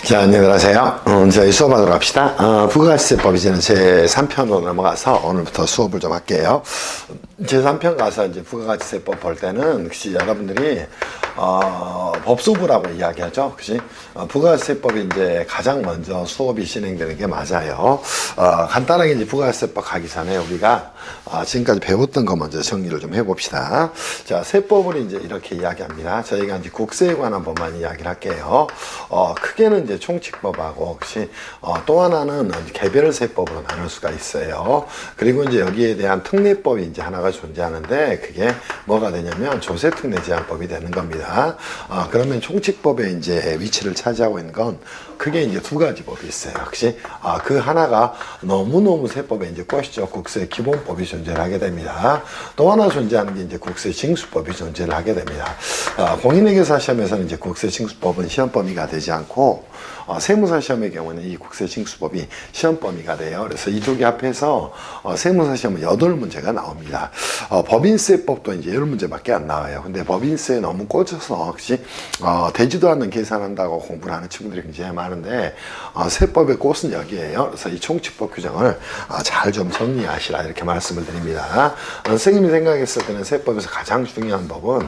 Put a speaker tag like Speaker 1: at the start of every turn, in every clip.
Speaker 1: 자, 안녕하세요. 저희 수업하도록 합시다. 부가가치세법 이제는 제3편으로 넘어가서 오늘부터 수업을 좀 할게요. 제3편 가서 이제 부가가치세법 볼 때는 혹시 여러분들이 법소부라고 이야기하죠. 그치? 부가가치세법이 이제 가장 먼저 수업이 진행되는 게 맞아요. 간단하게 이제 부가가치세법 가기 전에 우리가 지금까지 배웠던 거 먼저 정리를 좀 해봅시다. 자, 세법을 이제 이렇게 이야기합니다. 저희가 이제 국세에 관한 법만 이야기를 할게요. 크게는 이제 총칙법하고 혹시 또 하나는 개별세법으로 나눌 수가 있어요. 그리고 이제 여기에 대한 특례법이 이제 하나가 존재하는데 그게 뭐가 되냐면 조세특례제한법이 되는 겁니다. 그러면 총칙법에 이제 위치를 차지하고 있는 건 크게 이제 두 가지 법이 있어요. 혹시 그 하나가 너무너무 세법에 이제 꽂히죠. 국세 기본법이 존재를 하게 됩니다. 또 하나 존재하는 게 이제 국세 징수법이 존재를 하게 됩니다. 공인회계사 시험에서는 이제 국세 징수법은 시험 범위가 되지 않고 세무사 시험의 경우는 이 국세 징수법이 시험 범위가 돼요. 그래서 이 두 개 합해서 세무사 시험은 8문제가 나옵니다. 법인세법도 이제 10문제밖에 안 나와요. 근데 법인세에 너무 꽂혀서 혹시 되지도 않는 계산한다고 공부를 하는 친구들이 굉장히 많은데 세법의 꽃은 여기에요. 그래서 이 총칙법 규정을 잘 좀 정리하시라 이렇게 말씀을 드립니다. 선생님이 생각했을 때는 세법에서 가장 중요한 법은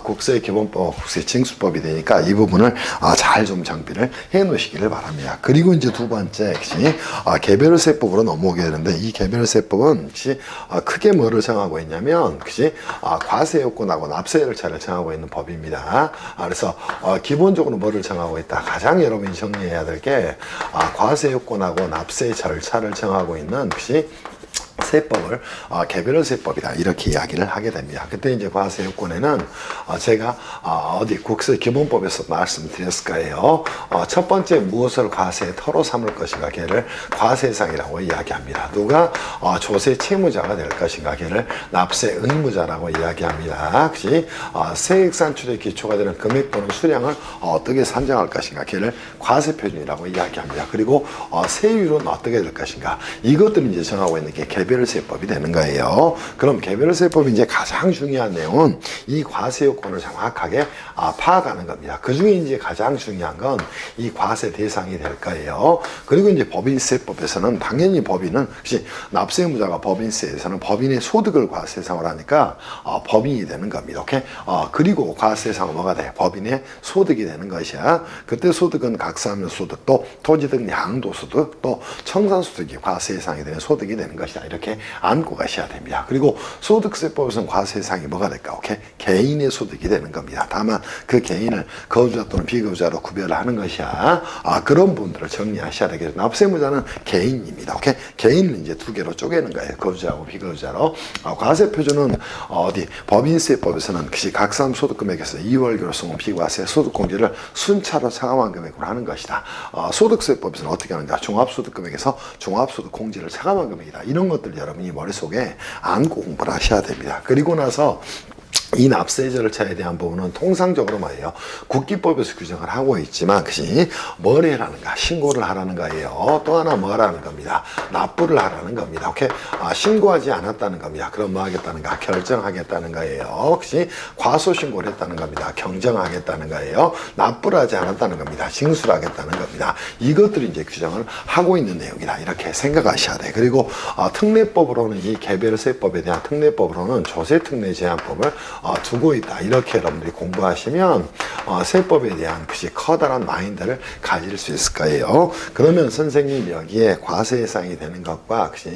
Speaker 1: 국세 기본법, 국세 징수법이 되니까 이 부분을 잘 좀 정비를 해 놓으시기를 바랍니다. 그리고 이제 두 번째 역시 개별세법으로 넘어오게 되는데 이 개별세법은 역시 크게 뭐를 정하고 있냐면 역시 과세요건하고 납세열차를 정하고 있는 법입니다. 그래서 기본적으로 뭐를 정하고 있다. 가장 여러분이 정리해야 될 게 과세요건하고 납세 절차를 정하고 있는 역시 세법을 개별세법이다 이렇게 이야기를 하게 됩니다. 그때 이제 과세요건에는 제가 어디 국세 기본법에서 말씀드렸을 거예요. 첫 번째 무엇을 과세의 터로 삼을 것인가 걔를 과세상이라고 이야기합니다. 누가 조세 채무자가 될 것인가 걔를 납세 의무자라고 이야기합니다. 혹시 세액 산출의 기초가 되는 금액 또는 수량을 어떻게 산정할 것인가 걔를 과세표준이라고 이야기합니다. 그리고 세율은 어떻게 될 것인가 이것들을 이제 정하고 있는 게 개별세법이 되는 거예요. 그럼 개별세법이 이제 가장 중요한 내용은 이 과세요건을 정확하게 파악하는 겁니다. 그 중에 이제 가장 중요한 건 이 과세 대상이 될 거예요. 그리고 이제 법인세법에서는 당연히 법인은 혹시 납세의무자가 법인세에서는 법인의 소득을 과세상으로 하니까 법인이 되는 겁니다. 오케이? 그리고 과세상은 뭐가 돼? 법인의 소득이 되는 것이야. 그때 소득은 각사하면 소득, 또 토지 등 양도소득, 또 청산소득이 과세상이 되는 소득이 되는 것이다. 이렇게 안고 가셔야 됩니다. 그리고 소득세법에서는 과세상이 뭐가 될까? 오케이? 개인의 소득이 되는 겁니다. 다만 그 개인을 거주자 또는 비거주자로 구별을 하는 것이야. 그런 분들을 정리하셔야 되겠죠. 납세무자는 개인입니다. 오케이? 개인을 이제 두 개로 쪼개는 거예요. 거주자하고 비거주자로. 과세표준은 어디? 법인세법에서는 각사함 소득금액에서 2월교로 성공 비과세 소득공제를 순차로 차감한 금액으로 하는 것이다. 소득세법에서는 어떻게 하는가? 종합소득금액에서 종합소득공제를 차감한 금액이다. 이런 것들 여러분이 머릿속에 안고 공부를 하셔야 됩니다. 그리고 나서 이 납세 절차에 대한 부분은 통상적으로 뭐예요? 국기법에서 규정을 하고 있지만 그것이 뭘 하라는가? 신고를 하라는 거예요. 또 하나 뭐 하라는 겁니다. 납부를 하라는 겁니다. 오케이? 신고하지 않았다는 겁니다. 그럼 뭐 하겠다는가? 결정하겠다는 거예요. 혹시 과소신고를 했다는 겁니다. 경정하겠다는 거예요. 납부를 하지 않았다는 겁니다. 징수를 하겠다는 겁니다. 이것들이 이제 규정을 하고 있는 내용이다. 이렇게 생각하셔야 돼. 그리고 특례법으로는 이 개별세법에 대한 특례법으로는 조세특례제한법을 두고 있다. 이렇게 여러분들이 공부하시면 세법에 대한 것이 커다란 마인드를 가질 수 있을 거예요. 그러면 선생님 여기에 과세상이 되는 것과 혹시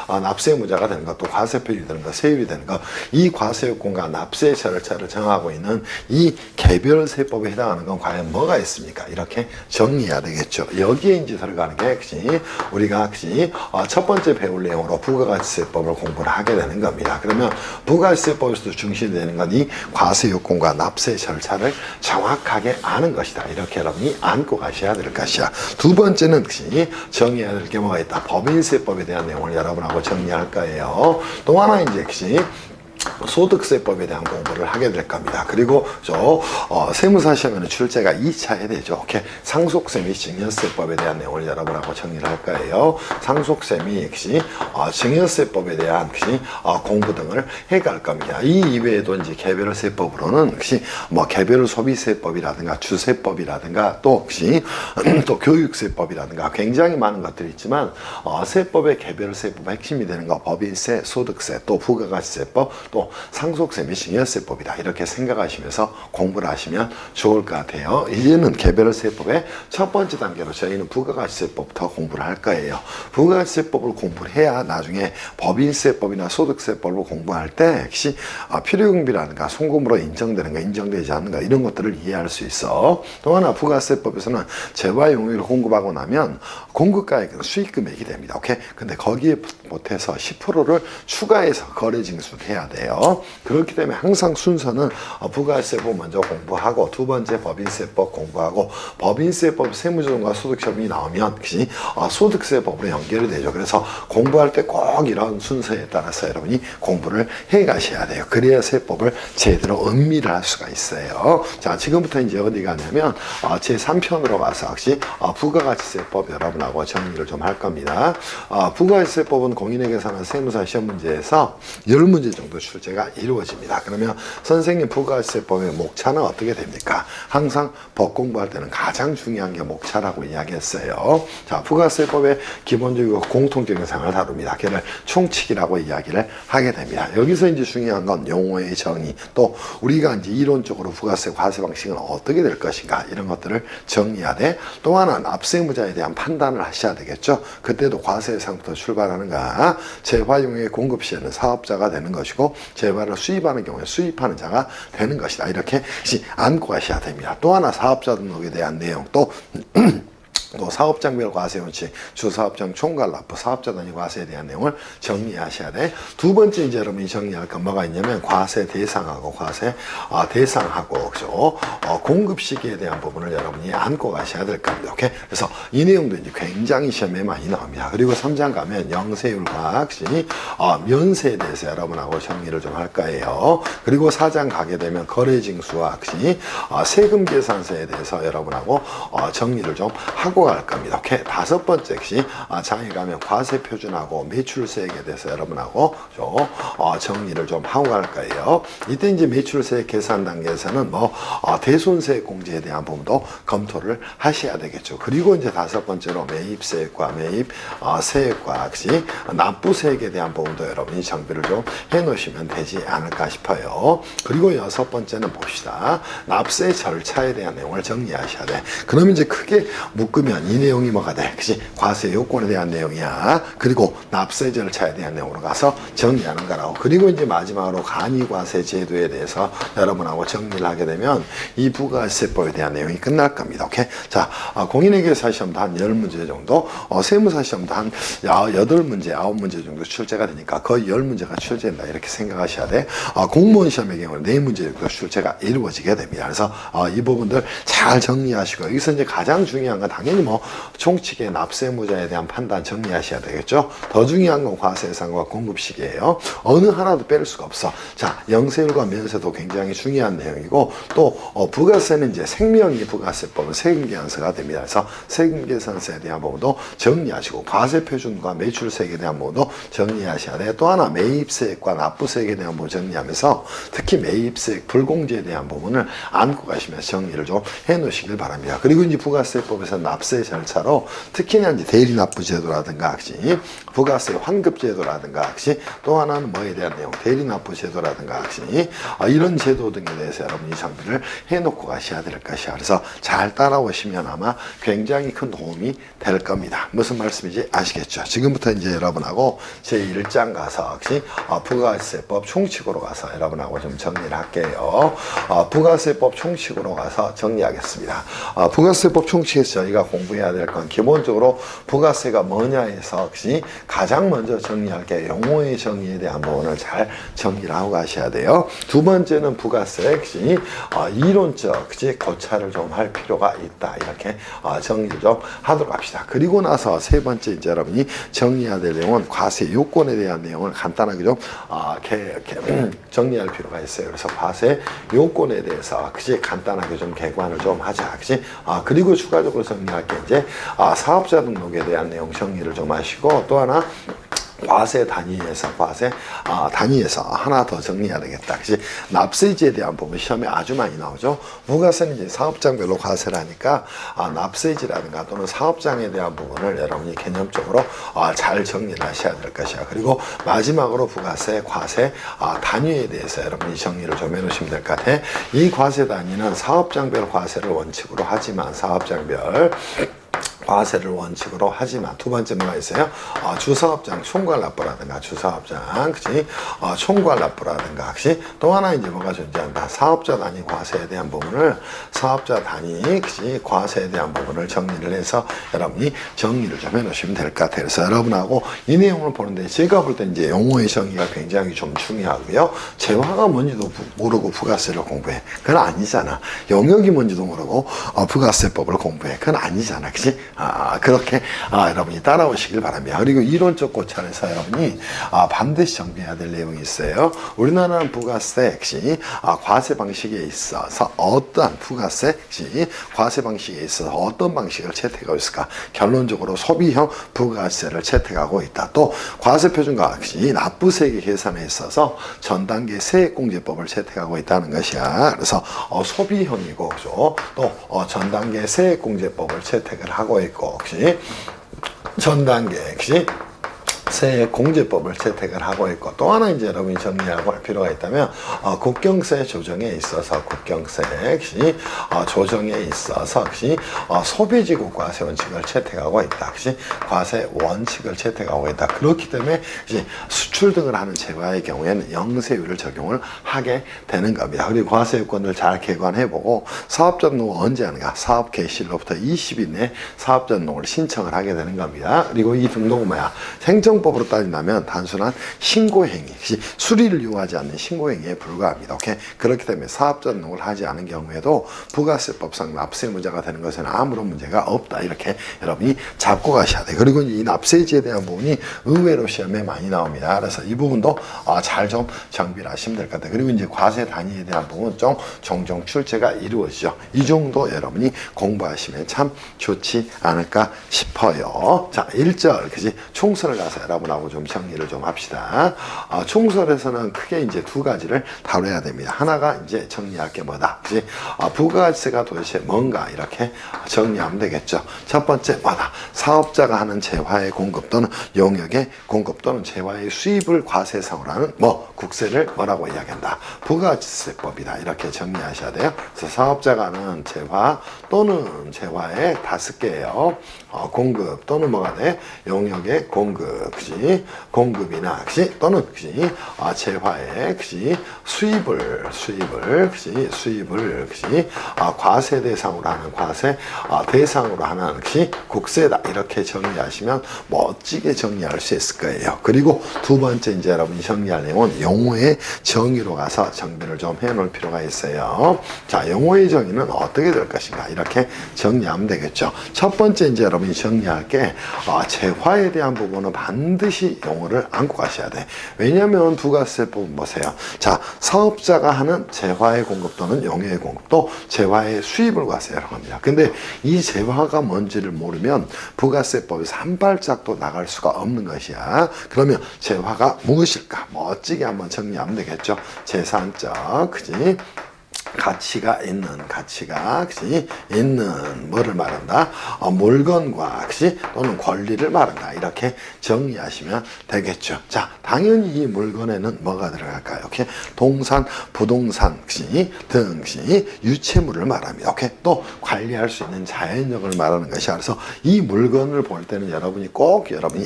Speaker 1: 납세무자가 되는 것, 또 과세표율이 되는 것, 세율이 되는 것, 이 과세요건과 납세 절차를 정하고 있는 이 개별세법에 해당하는 건 과연 뭐가 있습니까? 이렇게 정리해야 되겠죠. 여기에 이제 들어가는 게 혹시 우리가 혹시 첫 번째 배울 내용으로 부가가치세법을 공부를 하게 되는 겁니다. 그러면 부가가치세법에서도 중심이 되는 건 이 과세요건과 납세 절차를 정확하게 아는 것이다. 이렇게 여러분이 안고 가셔야 될 것이야. 두 번째는 혹시 정의해야 될 게 뭐가 있다. 법인세법에 대한 내용을 여러분하고 정리할 거예요. 또 하나 이제 혹시 소득세법에 대한 공부를 하게 될 겁니다. 그리고 세무사 시험에는 출제가 2차에 되죠. 오케이. 상속세 및 증여세법에 대한 내용을 여러분하고 정리를 할 거예요. 상속세 및 증여세법에 대한 공부 등을 해갈 겁니다. 이 이외에도 이제 개별세법으로는 개별 소비세법이라든가 주세법이라든가 또 교육세법이라든가 굉장히 많은 것들이 있지만 세법의 개별세법의 핵심이 되는 거 법인세, 소득세, 또 부가가치세법, 또 상속세 및 증여세법이다. 이렇게 생각하시면서 공부를 하시면 좋을 것 같아요. 이제는 개별세법의 첫 번째 단계로 저희는 부가가치세법부터 공부를 할 거예요. 부가가치세법을 공부를 해야 나중에 법인세법이나 소득세법을 공부할 때 필요경비라든가 송금으로 인정되는가 인정되지 않는가 이런 것들을 이해할 수 있어. 또 하나 부가세법에서는 재화용의를 공급하고 나면 공급가액은 수익금액이 됩니다. 오케이? 근데 거기에 못해서 10%를 추가해서 거래징수를 해야 돼요. 그렇기 때문에 항상 순서는 부가세법 먼저 공부하고 두 번째 법인세법 공부하고 법인세법 세무조정과 소득처분이 나오면 소득세법으로 연결이 되죠. 그래서 공부할 때 꼭 이런 순서에 따라서 여러분이 공부를 해 가셔야 돼요. 그래야 세법을 제대로 음미를 할 수가 있어요. 자, 지금부터 이제 어디 가냐면 제3편으로 가서 부가가치세법 여러분하고 정리를 좀 할 겁니다. 부가가치세법은 공인의 계산한 세무사 시험 문제에서 10문제 정도 출제가 이루어집니다. 그러면 선생님 부가가치세법의 목차는 어떻게 됩니까? 항상 법 공부할 때는 가장 중요한 게 목차라고 이야기했어요. 자, 부가세법의 기본적이고 공통적인 사항을 다룹니다. 걔를 총칙이라고 이야기를 하게 됩니다. 여기서 이제 중요한 건 용어의 정의, 또 우리가 이제 이론적으로 부가세 과세 방식은 어떻게 될 것인가 이런 것들을 정리해야 돼. 또 하나는 납세무자에 대한 판단을 하셔야 되겠죠. 그때도 과세 예상부터 출발하는가. 재화용의 공급 시에는 사업자가 되는 것이고 재화를 수입하는 경우에 수입하는 자가 되는 것이다. 이렇게 안고 가셔야 됩니다. 또 하나 사업자 등록에 대한 내용 또 사업장별 과세 원칙, 주사업장 총괄 납부, 사업자 단위 과세에 대한 내용을 정리하셔야 돼. 두 번째 이제 여러분이 정리할 건 뭐가 있냐면 과세 대상하고 과세 대상하고 공급 시기에 대한 부분을 여러분이 안고 가셔야 될 겁니다. 오케이? 그래서 이 내용도 이제 굉장히 시험에 많이 나옵니다. 그리고 3장 가면 영세율과 면세에 대해서 여러분하고 정리를 좀 할 거예요. 그리고 4장 가게 되면 거래징수와 세금 계산서에 대해서 여러분하고 정리를 좀 하고 갈 겁니다. 오케이. 다섯 번째 장에 가면 과세 표준하고 매출세액에 대해서 여러분하고 정리를 좀 하고 갈 거예요. 이때 이제 매출세액 계산 단계에서는 대손세액 공제에 대한 부분도 검토를 하셔야 되겠죠. 그리고 이제 다섯 번째로 매입세액과 세액과 납부세액에 대한 부분도 여러분이 정비를 좀 해놓으시면 되지 않을까 싶어요. 그리고 여섯 번째는 봅시다. 납세 절차에 대한 내용을 정리하셔야 돼. 그러면 이제 크게 묶으면 이 내용이 뭐가 돼? 과세 요건에 대한 내용이야. 그리고 납세 절차에 대한 내용으로 가서 정리하는 거라고. 그리고 이제 마지막으로 간이과세 제도에 대해서 여러분하고 정리를 하게 되면 이 부가세법에 대한 내용이 끝날 겁니다. 오케이? 자, 공인회계사 시험도 한 10문제 정도, 세무사 시험도 한 8문제, 9문제 정도 출제가 되니까 거의 10문제가 출제된다. 이렇게 생각하셔야 돼. 공무원 시험의 경우는 4문제 정도 출제가 이루어지게 됩니다. 그래서 이 부분들 잘 정리하시고, 여기서 이제 가장 중요한 건 당연히 총칙의 납세무자에 대한 판단 정리하셔야 되겠죠. 더 중요한 건 과세 예상과 공급 시기예요. 어느 하나도 뺄 수가 없어. 자, 영세율과 면세도 굉장히 중요한 내용이고, 또 부가세는 이제 생명이 부가세법은 세금계산서가 됩니다. 그래서 세금계산서에 대한 부분도 정리하시고, 과세 표준과 매출세액에 대한 부분도 정리하셔야 돼. 또 하나 매입세액과 납부세액에 대한 부분 정리하면서 특히 매입세액 불공제에 대한 부분을 안고 가시면서 정리를 좀 해놓으시길 바랍니다. 그리고 이제 부가세법에서 납세 절차로 특히나 이제 대리납부제도라든가 부가세 환급제도라든가 또 하나는 뭐에 대한 내용 대리납부제도라든가 이런 제도 등에 대해서 여러분이 정비를 해놓고 가셔야 될 것이야. 그래서 잘 따라오시면 아마 굉장히 큰 도움이 될 겁니다. 무슨 말씀인지 아시겠죠? 지금부터 이제 여러분하고 제1장 가서 부가세법 총칙으로 가서 여러분하고 좀 정리를 할게요. 부가세법 총칙으로 가서 정리하겠습니다. 부가세법 총칙에서 저희가 공부해야 될 건 기본적으로 부가세가 뭐냐에서 가장 먼저 정리할 게 용어의 정의에 대한 부분을 잘 정리를 하고 가셔야 돼요. 두 번째는 부가세 이론적 고찰을 좀 할 필요가 있다. 이렇게 정리를 좀 하도록 합시다. 그리고 나서 세 번째 이제 여러분이 정리해야 될 내용은 과세 요건에 대한 내용을 간단하게 좀 정리할 필요가 있어요. 그래서 과세 요건에 대해서 간단하게 좀 개관을 좀 하자. 그리고 추가적으로 정리할 게 이제 사업자 등록에 대한 내용 정리를 좀 하시고, 또 하나 과세 단위에서 단위에서 하나 더 정리해야 되겠다. 납세지에 대한 부분 시험에 아주 많이 나오죠. 부가세는 이제 사업장별로 과세를 하니까 납세지라든가 또는 사업장에 대한 부분을 여러분이 개념적으로 잘 정리를 하셔야 될 것이야. 그리고 마지막으로 부가세, 과세 단위에 대해서 여러분이 정리를 좀 해놓으시면 될 것 같아. 이 과세 단위는 사업장별 과세를 원칙으로 하지만 사업장별 과세를 원칙으로 하지만 두 번째 뭐가 있어요? 주사업장 총괄납부라든가 주사업장 총괄납부라든가 또 하나 이제 뭐가 존재한다. 사업자 단위 과세에 대한 부분을 사업자 단위 과세에 대한 부분을 정리를 해서 여러분이 정리를 좀 해놓으시면 될 것 같아요. 그래서 여러분하고 이 내용을 보는데 제가 볼 때 이제 용어의 정의가 굉장히 좀 중요하고요. 재화가 뭔지도 모르고 부가세를 공부해. 그건 아니잖아. 영역이 뭔지도 모르고 부가세법을 공부해. 그건 아니잖아. 그치? 그렇게 여러분이 따라오시길 바랍니다. 그리고 이론적 고찰에서 여러분이 반드시 정비해야 될 내용이 있어요. 우리나라는 부가세 과세 방식에 있어서 어떠한 부가세 과세 방식에 있어서 어떤 방식을 채택하고 있을까? 결론적으로 소비형 부가세를 채택하고 있다. 또 과세표준과 납부세액 계산에 있어서 전 단계 세액공제법을 채택하고 있다는 것이야. 그래서 소비형이고 또 전 단계 세액공제법을 채택을 하고 있고 전 단계 세액공제법을 채택을 하고 있고, 또 하나 이제 여러분이 정리하고 할 필요가 있다면 국경세 조정에 있어서 국경세 조정에 있어서 소비지구 과세 원칙을 채택하고 있다. 과세 원칙을 채택하고 있다. 그렇기 때문에 수출 등을 하는 재화의 경우에는 영세율을 적용을 하게 되는 겁니다. 그리고 과세 요건을 잘 개관해보고 사업자 등록을 언제 하는가? 사업 개시일로부터 20일 내에 사업자 등록을 신청을 하게 되는 겁니다. 그리고 이 등록은 뭐야? 행정법으로 따진다면 단순한 신고행위, 수리를 요하지 않는 신고행위에 불과합니다. 오케이? 그렇기 때문에 사업자 등록을 하지 않은 경우에도 부가세법상 납세 문제가 되는 것은 아무런 문제가 없다. 이렇게 여러분이 잡고 가셔야 돼요. 그리고 이 납세지에 대한 부분이 의외로 시험에 많이 나옵니다. 그래서 이 부분도 잘 좀 정비를 하시면 될 것 같아요. 그리고 이제 과세 단위에 대한 부분 좀 종종 출제가 이루어지죠. 이 정도 여러분이 공부하시면 참 좋지 않을까 싶어요. 자, 1절, 총선을 가서 여러분하고 좀 정리를 좀 합시다. 총선에서는 크게 이제 두 가지를 다뤄야 됩니다. 하나가 이제 정리할 게 뭐다. 부가세가 도대체 뭔가 이렇게 정리하면 되겠죠. 첫 번째 뭐다. 사업자가 하는 재화의 공급 또는 용역의 공급 또는 재화의 수입을 과세상으로 하는 국세를 뭐라고 이야기한다. 부가세법이다. 이렇게 정리하셔야 돼요. 그래서 사업자가 하는 재화 또는 재화의 5개예요. 공급 또는 뭐가 돼? 용역의 공급, 공급이나 또는 재화의 수입을 과세 대상으로 하는 과세 대상으로 하는 국세다. 이렇게 정리하시면 멋지게 정리할 수 있을 거예요. 그리고 두 번째 이제 여러분이 정리할 내용은 용어의 정의로 가서 정비를 좀 해놓을 필요가 있어요. 자, 용어의 정의는 어떻게 될 것인가? 이렇게 정리하면 되겠죠. 첫 번째 이제 여러분이 정리할 게 재화에 대한 부분은 반드시 용어를 안고 가셔야 돼. 왜냐하면 부가세법은 보세요. 자, 사업자가 하는 재화의 공급 또는 용역의 공급 또 재화의 수입을 과세하라고 합니다. 근데 이 재화가 뭔지를 모르면 부가세법에서 한 발짝도 나갈 수가 없는 것이야. 그러면 재화가 무엇일까? 멋지게 한번 정리하면 되겠죠. 재산적, 가치가 있는 뭐를 말한다? 물건과 또는 권리를 말한다. 이렇게 정리하시면 되겠죠. 자, 당연히 이 물건에는 뭐가 들어갈까요? 이렇게 동산, 부동산 등 유체물을 말합니다. 오케이? 또 관리할 수 있는 자연력을 말하는 것이 그래서 이 물건을 볼 때는 여러분이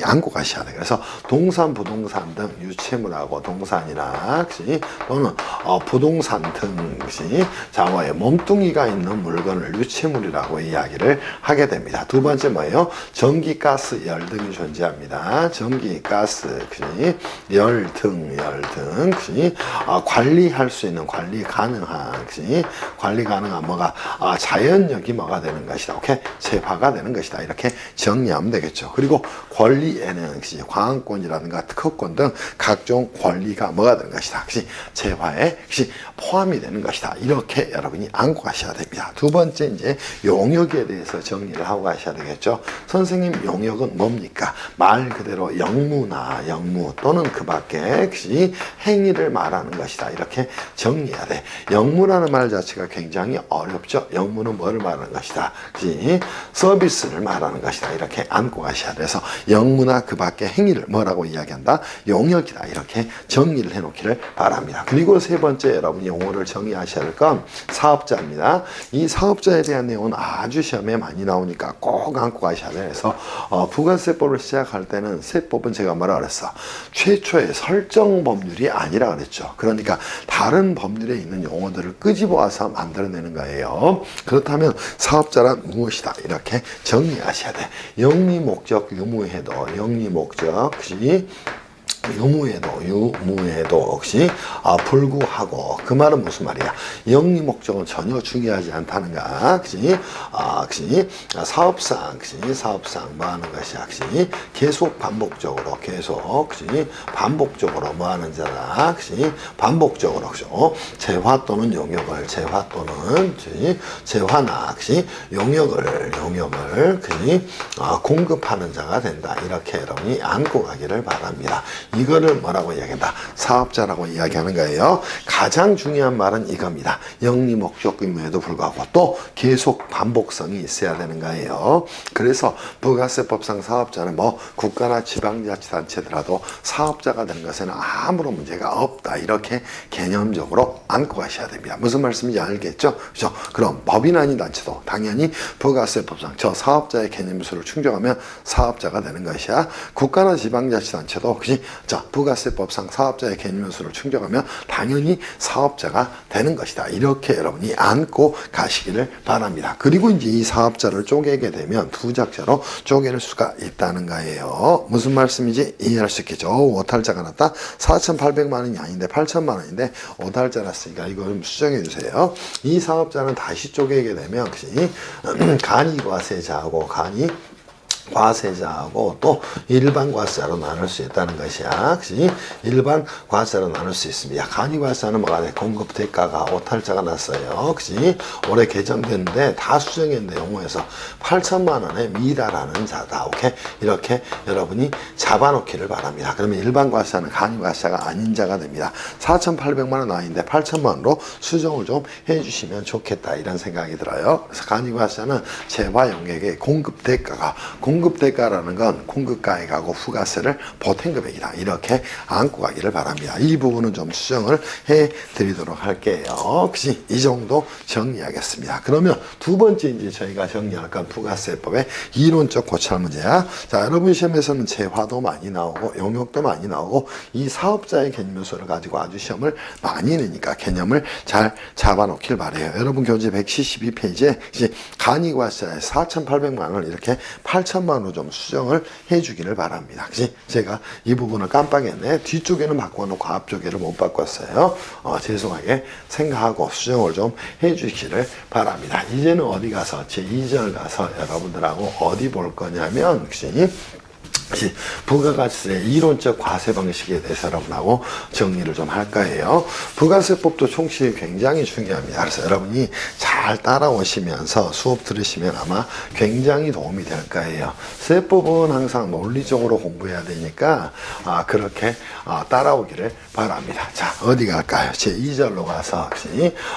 Speaker 1: 안고 가셔야 돼요. 그래서 동산, 부동산 등 유체물하고 동산이나 또는 부동산 등 장어의 몸뚱이가 있는 물건을 유체물이라고 이야기를 하게 됩니다. 두 번째 뭐예요? 전기, 가스, 열 등이 존재합니다. 전기, 가스, 열 등, 관리할 수 있는, 관리 가능한, 관리 가능한 뭐가, 자연력이 뭐가 되는 것이다. 오케이? 재화가 되는 것이다. 이렇게 정리하면 되겠죠. 그리고 권리에는 광권이라든가 특허권 등 각종 권리가 뭐가 되는 것이다. 재화에 포함이 되는 것이다. 이렇게 여러분이 안고 가셔야 됩니다. 두 번째 이제 용역에 대해서 정리를 하고 가셔야 되겠죠. 선생님, 용역은 뭡니까? 말 그대로 영무나 영무 또는 그 밖에 행위를 말하는 것이다. 이렇게 정리해야 돼. 영무라는 말 자체가 굉장히 어렵죠. 영무는 뭐를 말하는 것이다. 서비스를 말하는 것이다. 이렇게 안고 가셔야 돼서 영무나 그 밖에 행위를 뭐라고 이야기한다? 용역이다. 이렇게 정리를 해놓기를 바랍니다. 그리고 세 번째 여러분이 용어를 정의하셔야 할 건 사업자입니다. 이 사업자에 대한 내용은 아주 시험에 많이 나오니까 꼭 안고 가셔야 돼서 부가세법을 시작할 때는 세법은 제가 뭐라 그랬어? 최초의 설정 법률이 아니라 그랬죠. 그러니까 다른 법률에 있는 용어들을 끄집어와서 만들어내는 거예요. 그렇다면 사업자란 무엇이다? 이렇게 정리하셔야 돼. 영리 목적, 유무해도, 영리 목적, 유무에도 혹시 불구하고, 그 말은 무슨 말이야? 영리 목적은 전혀 중요하지 않다는가? 사업상 뭐 하는 것이야? 계속 반복적으로 뭐 하는 자다? 반복적으로 재화 또는 용역을, 재화나 용역을 공급하는 자가 된다. 이렇게 여러분이 안고 가기를 바랍니다. 이거를 뭐라고 이야기한다? 사업자라고 이야기하는 거예요. 가장 중요한 말은 이겁니다. 영리 목적 의무에도 불구하고 또 계속 반복성이 있어야 되는 거예요. 그래서 부가세법상 사업자는 뭐 국가나 지방자치단체더라도 사업자가 되는 것에는 아무런 문제가 없다. 이렇게 개념적으로 안고 가셔야 됩니다. 무슨 말씀인지 알겠죠? 그렇죠? 그럼 법인 아닌 단체도 당연히 부가세법상 저 사업자의 개념수를 충족하면 사업자가 되는 것이야. 국가나 지방자치단체도 부가세법상 사업자의 개념수를 충족하면 당연히 사업자가 되는 것이다. 이렇게 여러분이 안고 가시기를 바랍니다. 그리고 이제 이 사업자를 쪼개게 되면 두 작자로 쪼개낼 수가 있다는 거예요. 무슨 말씀인지 이해할 수 있겠죠. 오탈자가 났다. 4,800만 원이 아닌데 8천만 원인데 오탈자 났으니까 이거 좀 수정해 주세요. 이 사업자는 다시 쪼개게 되면 간이과세자하고 과세자하고 또 일반 과세자로 나눌 수 있다는 것이야. 일반 과세자로 나눌 수 있습니다. 간이과세자는 뭐가 돼? 공급 대가가 오탈자가 났어요. 올해 개정됐는데 다 수정했는데 용어에서 8천만 원에 미달하는 자다. 오케이? 이렇게 여러분이 잡아놓기를 바랍니다. 그러면 일반 과세자는 간이과세자가 아닌 자가 됩니다. 4,800만 원 아닌데 8천만 원으로 수정을 좀 해주시면 좋겠다. 이런 생각이 들어요. 그래서 간이과세자는 재화 용액의 공급 대가라는 건 공급가액하고 후가세를 보탬금액이다. 이렇게 안고 가기를 바랍니다. 이 부분은 좀 수정을 해 드리도록 할게요. 혹시 이 정도 정리하겠습니다. 그러면 두 번째 이제 저희가 정리할 건 부가세법의 이론적 고찰 문제야. 자, 여러분 시험에서는 재화도 많이 나오고 용역도 많이 나오고 이 사업자의 개념 요소를 가지고 아주 시험을 많이 내니까 개념을 잘 잡아놓길 바래요. 여러분 교재 172페이지에 이제 간이과세자의 4,800만 원을 이렇게 8천만 원으로 좀 수정을 해주기를 바랍니다. 그치? 제가 이 부분을 깜빡했네. 뒤쪽에는 바꿔놓고 앞쪽에를 못 바꿨어요. 죄송하게 생각하고 수정을 좀 해주시기를 바랍니다. 이제는 어디 가서 제2절 가서 여러분들하고 어디 볼 거냐면 부가가치세 이론적 과세 방식에 대해서 여러분하고 정리를 좀 할 거예요. 부가세법도 총칙이 굉장히 중요합니다. 그래서 여러분이 잘 따라오시면서 수업 들으시면 아마 굉장히 도움이 될 거예요. 세법은 항상 논리적으로 공부해야 되니까 그렇게 따라오기를 바랍니다. 자, 어디 갈까요? 제2절로 가서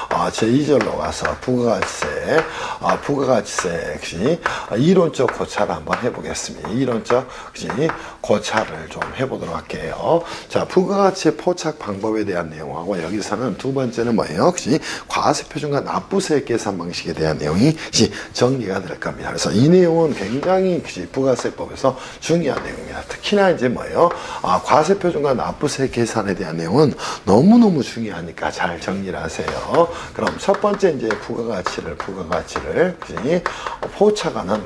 Speaker 1: 제2절로 가서 부가가치세 이론적 고찰을 한번 해보겠습니다. 이론적 고찰을 좀 해보도록 할게요. 자, 부가가치 포착 방법에 대한 내용하고 여기서는 두 번째는 뭐예요? 과세표준과 납부세 계산 방식에 대한 내용이 정리가 될 겁니다. 그래서 이 내용은 굉장히 부가세법에서 중요한 내용입니다. 특히나 이제 뭐예요? 과세표준과 납부세 계산에 대한 내용은 너무너무 중요하니까 잘 정리를 하세요. 그럼 첫 번째 이제 부가가치를 포착하는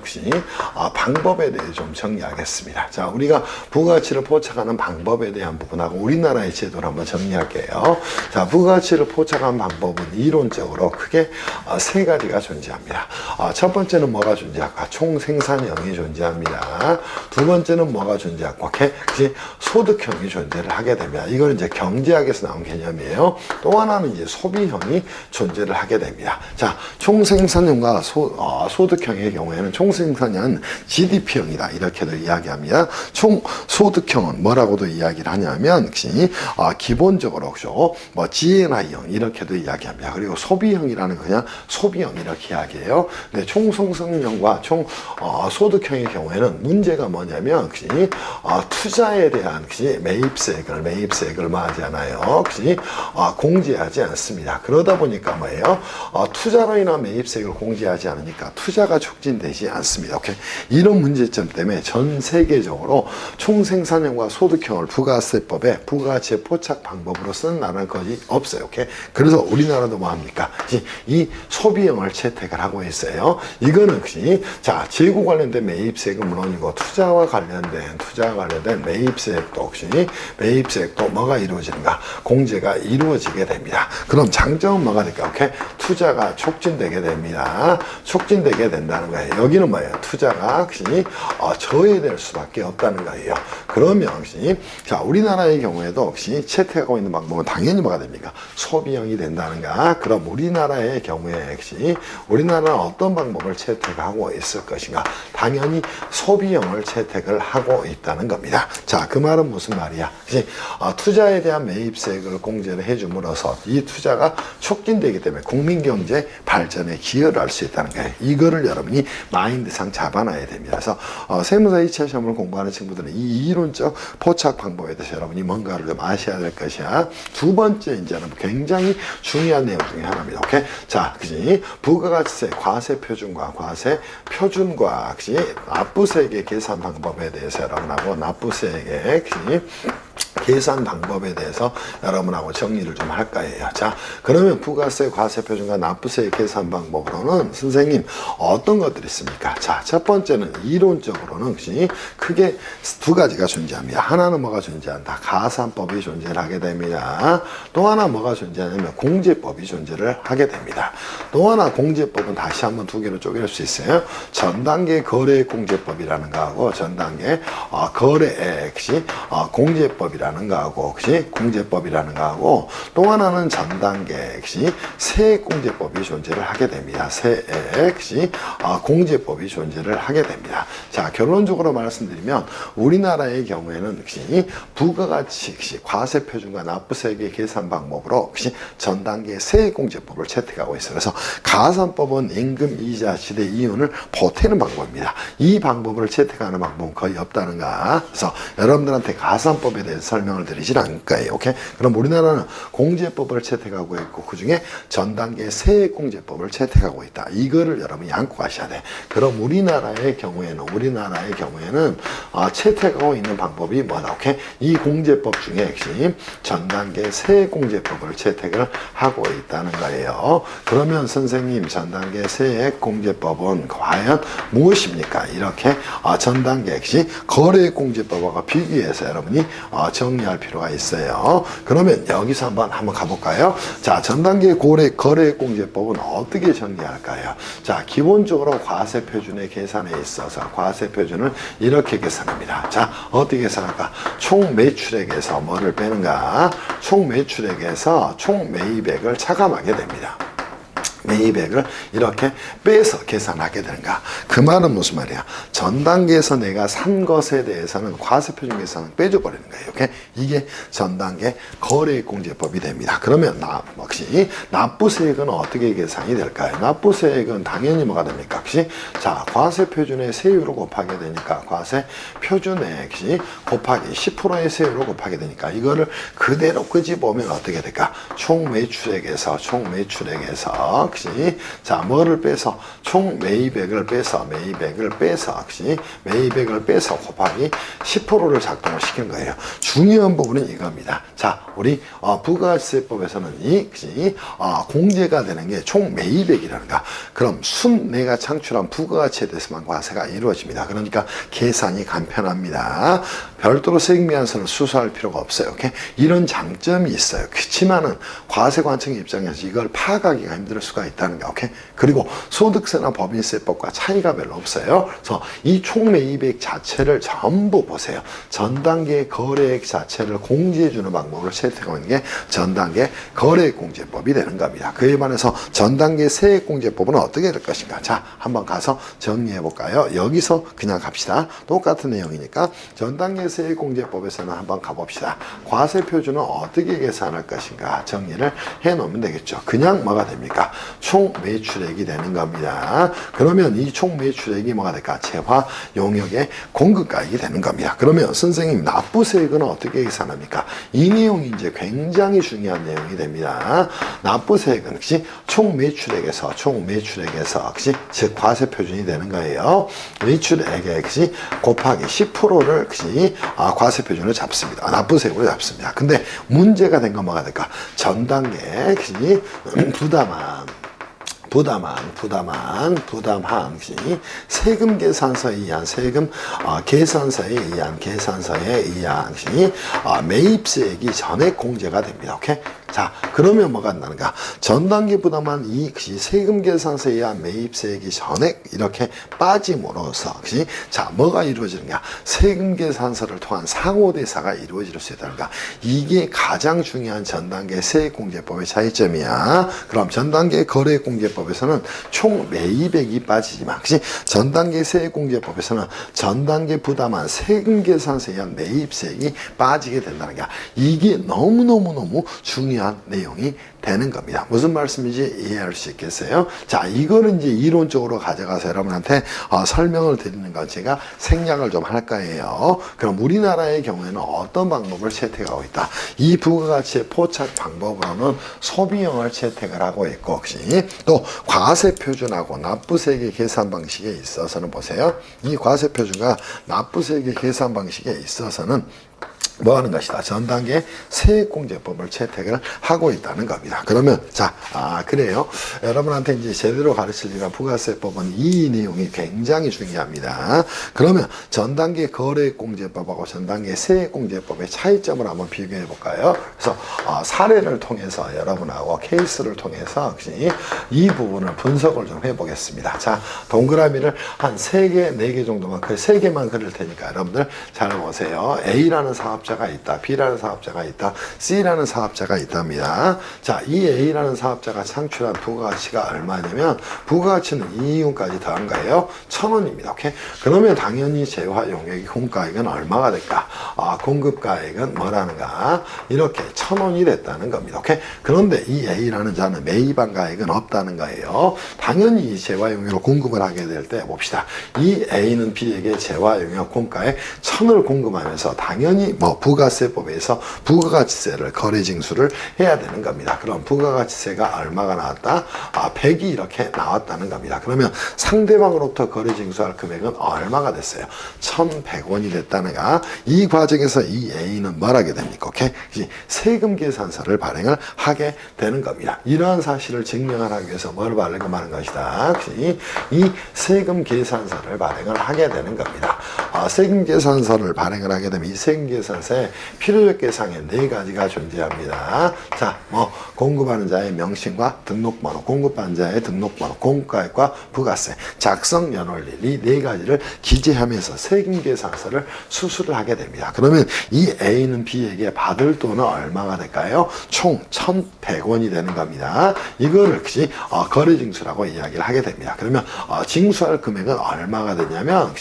Speaker 1: 방법에 대해 좀 정리하겠습니다. 자, 우리가 부가가치를 포착하는 방법에 대한 부분하고 우리나라의 제도를 한번 정리할게요. 자, 부가가치를 포착하는 방법은 이론적으로 크게 세 가지가 존재합니다. 첫 번째는 뭐가 존재할까? 총생산형이 존재합니다. 두 번째는 뭐가 존재할까? 소득형이 존재를 하게 됩니다. 이건 이제 경제학에서 나온 개념이에요. 또 하나는 이제 소비형이 존재를 하게 됩니다. 자, 총생산형과 소득형의 경우에는 총생산형은 GDP형이다 이렇게도 이야기합니다. 총소득형은 뭐라고도 이야기를 하냐면 기본적으로 뭐 GNI형 이렇게도 이야기합니다. 그리고 소비형이라는 거 그냥 소비형 이렇게 이야기해요. 근데 총생산형과 총소득형의 경우에는 문제가 뭐냐면 투자에 대한 매입세액을 뭐하잖아요. 공제하지 않습니다. 그러다 보니까 뭐예요? 투자로 인한 매입세액을 공제하지 않으니까 투자가 촉진되지 않습니다. 오케이? 이런 문제점 때문에 전 세계적으로 총생산형과 소득형을 부가세법에 부가가치의 포착 방법으로 쓴 나라는 거의 없어요. 오케이? 그래서 우리나라도 뭐 합니까? 이 소비형을 채택을 하고 있어요. 이거는 자, 재고 관련된 매입세액은 물론이고 투자와 관련된 매입세액도 뭐가 이루어지는가? 공제가 이루어지게 됩니다. 그럼 장점은 뭐가 될까? 오케이? 투자가 촉진되게 됩니다. 촉진되게 된다는 거예요. 여기는 뭐예요? 투자가 저해될 수밖에 없다는 거예요. 그러면 자, 우리나라의 경우에도 채택하고 있는 방법은 당연히 뭐가 됩니까? 소비형이 된다는가? 그럼 우리나라의 경우에 우리나라는 어떤 방법을 채택하고 있을 것인가? 당연히 소비형을 채택을 하고 있다는 겁니다. 자, 그 말은 무슨 말이야? 투자에 대한 매입세액을 공제를 해줌으로써 이 투자가 촉진되기 때문에 국민경제 발전에 기여를 할 수 있다는 거예요. 이거를 여러분이 마인드상 잡아놔야 됩니다. 그래서 세무사 2차 시험을 공부하는 친구들은 이 이론적 포착 방법에 대해서 여러분이 뭔가를 좀 아셔야 될 것이야. 두 번째 이제는 굉장히 중요한 내용 중에 하나입니다. 오케이? 자, 부가가치세 과세표준과 납부세액의 계산 방법에 대해서 여러분하고 납부세액의 계산 방법에 대해서 여러분하고 정리를 좀 할 거예요. 자, 그러면 부가세, 과세표준과 납부세의 계산 방법으로는 선생님 어떤 것들이 있습니까? 자, 첫 번째는 이론적으로는 크게 두 가지가 존재합니다. 하나는 뭐가 존재한다? 가산법이 존재를 하게 됩니다. 또 하나 뭐가 존재하냐면 공제법이 존재를 하게 됩니다. 또 하나 공제법은 다시 한번 두 개로 쪼갤 수 있어요. 전단계 거래공제법이라는 거하고 전단계 거래액 공제법이라는 거하고 공제법이라는 거하고 또 하나는 전단계 세액공제법이 존재를 하게 됩니다. 세액 공제법이 존재를 하게 됩니다. 자, 결론적으로 말씀드리면 우리나라의 경우에는 부가가치 과세표준과 납부세액의 계산 방법으로 전단계 세액공제법을 채택하고 있어요. 그래서 가산법은 임금, 이자, 지대, 이윤을 보태는 방법입니다. 이 방법을 채택하는 방법은 거의 없다는가. 그래서 여러분들한테 가산법에 대해서 설명을 드리진 않을 거예요. 오케이? 그럼 우리나라는 공제법을 채택하고 있고 그 중에 전 단계 세액공제법을 채택하고 있다. 이거를 여러분이 안고 가셔야 돼. 그럼 우리나라의 경우에는 채택하고 있는 방법이 뭐다? 오케이? 이 공제법 중에 전 단계 세액공제법을 채택을 하고 있다는 거예요. 그러면 선생님 전 단계 세액공제법은 과연 무엇입니까? 이렇게 전 단계 거래공제법과 비교해서 여러분이 정리할 필요가 있어요. 그러면 여기서 한번 가볼까요? 자, 전 단계 거래공제법은 어떻게 정리할까요? 자, 기본적으로 과세표준의 계산에 있어서 과세표준을 이렇게 계산합니다. 자, 어떻게 계산할까? 총 매출액에서 뭐를 빼는가? 총 매출액에서 총 매입액을 차감하게 됩니다. 매입액을 이렇게 빼서 계산하게 되는가. 그 말은 무슨 말이야? 전 단계에서 내가 산 것에 대해서는 과세표준 계산을 빼줘버리는 거예요. 이렇게? 이게 전 단계 거래액공제법이 됩니다. 그러면 역시 납부세액은 어떻게 계산이 될까요? 납부세액은 당연히 뭐가 됩니까? 역시 자, 과세표준의 세율을 곱하게 되니까 과세표준액이 곱하기 10%의 세율을 곱하게 되니까 이거를 그대로 끄집어오면 어떻게 될까? 총 매출액에서 역시 자, 뭐를 빼서 총 매입액을 빼서 역시 매입액을 빼서 곱하기 10%를 작동을 시키는 거예요. 중요한 부분은 이겁니다. 자, 우리 부가세법에서는 이 공제가 되는 게 총 매입액이라는가. 그럼 내가 창출한 부가가치에 대해서만 과세가 이루어집니다. 그러니까 계산이 간편합니다. 별도로 세액미환서를 수수할 필요가 없어요. 오케이? 이런 장점이 있어요. 그렇지만은 과세관청 입장에서 이걸 파악하기가 힘들 수가 있다는 거. 오케이? 그리고 소득세나 법인세법과 차이가 별로 없어요. 그래서 이 총매입액 자체를 전부 보세요. 전 단계 거래액 자체를 공제해주는 방법을 채택하는 게 전 단계 거래액공제법이 되는 겁니다. 그에 반해서 전 단계 세액공제법은 어떻게 될 것인가? 자, 한번 가서 정리해 볼까요? 여기서 그냥 갑시다. 똑같은 내용이니까 전 단계 세액공제법에서는 한번 가봅시다. 과세표준은 어떻게 계산할 것인가 정리를 해 놓으면 되겠죠. 그냥 뭐가 됩니까? 총 매출액이 되는 겁니다. 그러면 이 총 매출액이 뭐가 될까? 재화 용역의 공급가액이 되는 겁니다. 그러면 선생님 납부세액은 어떻게 계산합니까? 이 내용이 이제 굉장히 중요한 내용이 됩니다. 납부세액은 역시 총 매출액에서 역시 즉 과세표준이 되는 거예요. 매출액에 역시 곱하기 10%를 역시 과세표준을 잡습니다. 납부세액으로 잡습니다. 근데 문제가 된 건 뭐가 될까? 전 단계 역시 부담한 세금 계산서에 의한 매입세액이 전액 공제가 됩니다. 오케이? 자, 그러면 뭐가 나는가? 전 단계 부담한 이익시 세금 계산서에 의한 매입세액이 전액 이렇게 빠짐으로써 자, 뭐가 이루어지는가? 세금 계산서를 통한 상호대사가 이루어질 수 있다는가? 이게 가장 중요한 전 단계 세액공제법의 차이점이야. 그럼 전 단계 거래액공제법에서는 총 매입액이 빠지지만 전 단계 세액공제법에서는 전 단계 부담한 세금 계산서에 의한 매입세액이 빠지게 된다는 게 이게 너무너무 중요한 내용이 되는 겁니다. 무슨 말씀인지 이해할 수 있겠어요? 자, 이거는 이제 이론적으로 가져가서 여러분한테 설명을 드리는 건 제가 생략을 좀 할 거예요. 그럼 우리나라의 경우에는 어떤 방법을 채택하고 있다? 이 부가가치의 포착 방법으로는 소비용을 채택을 하고 있고, 혹시 또 과세표준하고 납부세액의 계산 방식에 있어서는 보세요. 이 과세표준과 납부세액의 계산 방식에 있어서는 뭐 하는 것이다? 전 단계 세액공제법을 채택을 하고 있다는 겁니다. 그러면, 자, 그래요. 여러분한테 이제 제대로 가르치려면 부가세법은 이 내용이 굉장히 중요합니다. 그러면 전 단계 거래액공제법하고 전 단계 세액공제법의 차이점을 한번 비교해 볼까요? 그래서, 사례를 통해서 여러분하고 케이스를 통해서 혹시 이 부분을 분석을 좀 해보겠습니다. 자, 동그라미를 한 3개, 4개 정도만, 3개만 그릴 테니까 여러분들 잘 보세요. A라는 사업자가 있다. B라는 사업자가 있다. C라는 사업자가 있답니다. 자, 이 A라는 사업자가 창출한 부가가치가 얼마냐면 부가가치는 이윤까지 더한 거예요. 1,000원입니다. 오케이? 그러면 당연히 재화 용역의 공가액은 얼마가 될까? 공급가액은 뭐라는가? 이렇게 1,000원이 됐다는 겁니다. 오케이? 그런데 이 A라는 자는 매입한 가액은 없다는 거예요. 당연히 이 재화 용역을 공급을 하게 될 때 봅시다. 이 A는 B에게 재화 용역 공가액 1,000을 공급하면서 당연히 부가세법에서 부가가치세를 거래징수를 해야 되는 겁니다. 그럼 부가가치세가 얼마가 나왔다? 100이 이렇게 나왔다는 겁니다. 그러면 상대방으로부터 거래징수할 금액은 얼마가 됐어요? 1,100원이 됐다는가? 이 과정에서 이 A는 뭘 하게 됩니까? 오케이? 세금 계산서를 발행을 하게 되는 겁니다. 이러한 사실을 증명을 하기 위해서 뭘 발행하는 것이다? 이 세금 계산서를 발행을 하게 되는 겁니다. 세금 계산서를 발행을 하게 되면 이 세금 계산서 계산서에 필요적계상에 4가지가 존재합니다. 자, 공급하는 자의 명칭과 등록번호, 공급받는 자의 등록번호, 공급가액과 부가세, 작성 연원리 이 4가지를 기재하면서 세금계산서를 수술을 하게 됩니다. 그러면 이 A는 B에게 받을 돈은 얼마가 될까요? 총 1,100원이 되는 겁니다. 이거를 거래징수라고 이야기를 하게 됩니다. 그러면 징수할 금액은 얼마가 되냐면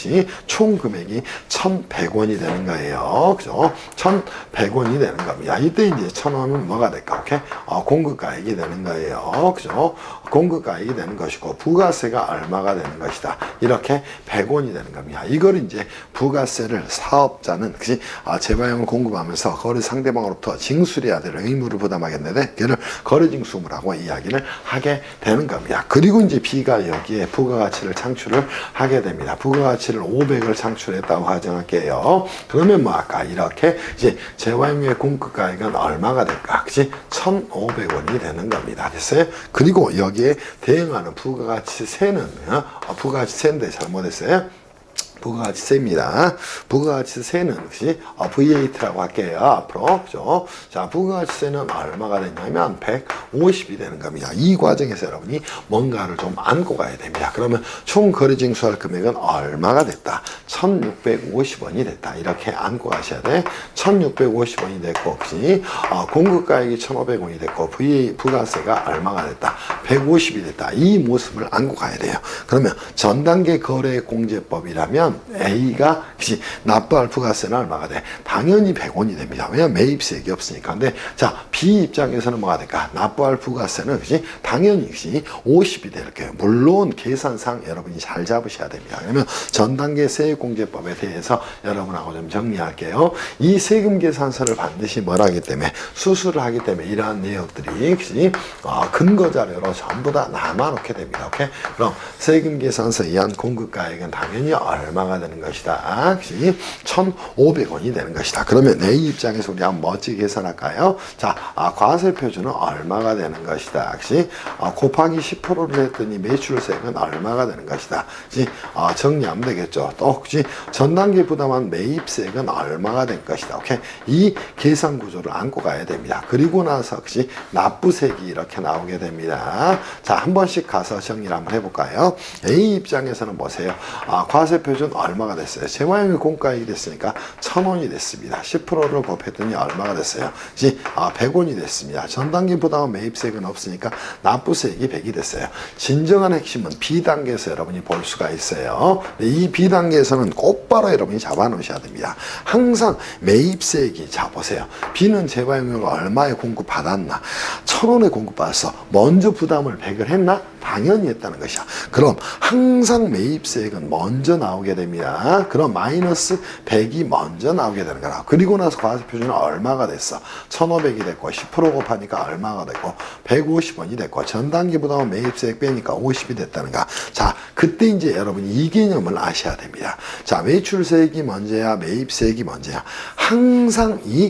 Speaker 1: 총 금액이 1,100원이 되는 거예요. 그죠? 1,100원이 되는 겁니다. 이때 이제 1,000원은 뭐가 될까? 오케이? 공급가액이 되는 거예요. 그죠? 공급가액이 되는 것이고 부가세가 얼마가 되는 것이다. 이렇게 100원이 되는 겁니다. 이걸 이제 부가세를 사업자는 재화용을 공급하면서 거래 상대방으로부터 징수해야 될 의무를 부담하겠는데 그를 거래징수무라고 이야기를 하게 되는 겁니다. 그리고 이제 B가 여기에 부가가치를 창출을 하게 됩니다. 부가가치를 500을 창출했다고 가정할게요. 그러면 아까 이렇게 이제 재화용의 공급가액은 얼마가 될까? 1,500원이 되는 겁니다. 됐어요? 그리고 여기에 대응하는 부가가치세는 부가가치세인데 잘못했어요. 부가가치세입니다. 부가가치세는 V8라고 할게요. 앞으로. 그죠? 자, 부가가치세는 얼마가 되냐면 150이 되는 겁니다. 이 과정에서 여러분이 뭔가를 좀 안고 가야 됩니다. 그러면 총 거래징수할 금액은 얼마가 됐다? 1,650원이 됐다. 이렇게 안고 가셔야 돼. 1,650원이 됐고, 공급가액이 1,500원이 됐고, 부가세가 얼마가 됐다? 150이 됐다. 이 모습을 안고 가야 돼요. 그러면 전단계 거래공제법이라면 A가 납부할 부가세는 얼마가 돼? 당연히 100원이 됩니다. 왜냐면 매입세액이 없으니까. 근데 자, B 입장에서는 뭐가 될까? 납부할 부가세는 당연히 50이 될 거예요. 물론 계산상 여러분이 잘 잡으셔야 됩니다. 그러면 전단계 세액공제법에 대해서 여러분하고 좀 정리할게요. 이 세금계산서를 반드시 뭘 하기 때문에 수술을 하기 때문에 이러한 내역들이 근거 자료로 전부 다 남아놓게 됩니다. 오케이? 그럼 세금계산서에 의한 공급가액은 당연히 얼마가 되는 것이다. 1,500원이 되는 것이다. 그러면 A 입장에서 우리 한번 멋지게 계산할까요? 자, 과세표준은 얼마가 되는 것이다. 곱하기 10%를 했더니 매출세액은 얼마가 되는 것이다. 정리하면 되겠죠. 또 전단계 부담한 매입세액은 얼마가 될 것이다. 오케이? 이 계산 구조를 안고 가야 됩니다. 그리고 나서 납부세액이 이렇게 나오게 됩니다. 자, 한 번씩 가서 정리를 한번 해볼까요? A 입장에서는 보세요. 과세표준 얼마가 됐어요? 재화용의 공가액이 됐으니까 1,000원이 됐습니다. 10%를 곱했더니 얼마가 됐어요? 100원이 됐습니다. 전단계 부담한 매입세액은 없으니까 납부세액이 100이 됐어요. 진정한 핵심은 B단계에서 여러분이 볼 수가 있어요. 이 B단계에서는 곧바로 여러분이 잡아 놓으셔야 됩니다. 항상 매입세액이, 자 보세요. B는 재화용을 얼마에 공급받았나? 1,000원에 공급받았어. 먼저 부담을 100을 했나? 당연히 했다는 것이야. 그럼 항상 매입세액은 먼저 나오게 됩니다. 그럼 마이너스 100이 먼저 나오게 되는 거라. 그리고 나서 과세표준은 얼마가 됐어? 1,500이 됐고 10% 곱하니까 얼마가 됐고 150원이 됐고 전단기 부담은 매입세액 빼니까 50이 됐다는 거. 자, 그때 이제 여러분이 이 개념을 아셔야 됩니다. 자, 매출세액이 먼저야 매입세액이 먼저야. 항상 이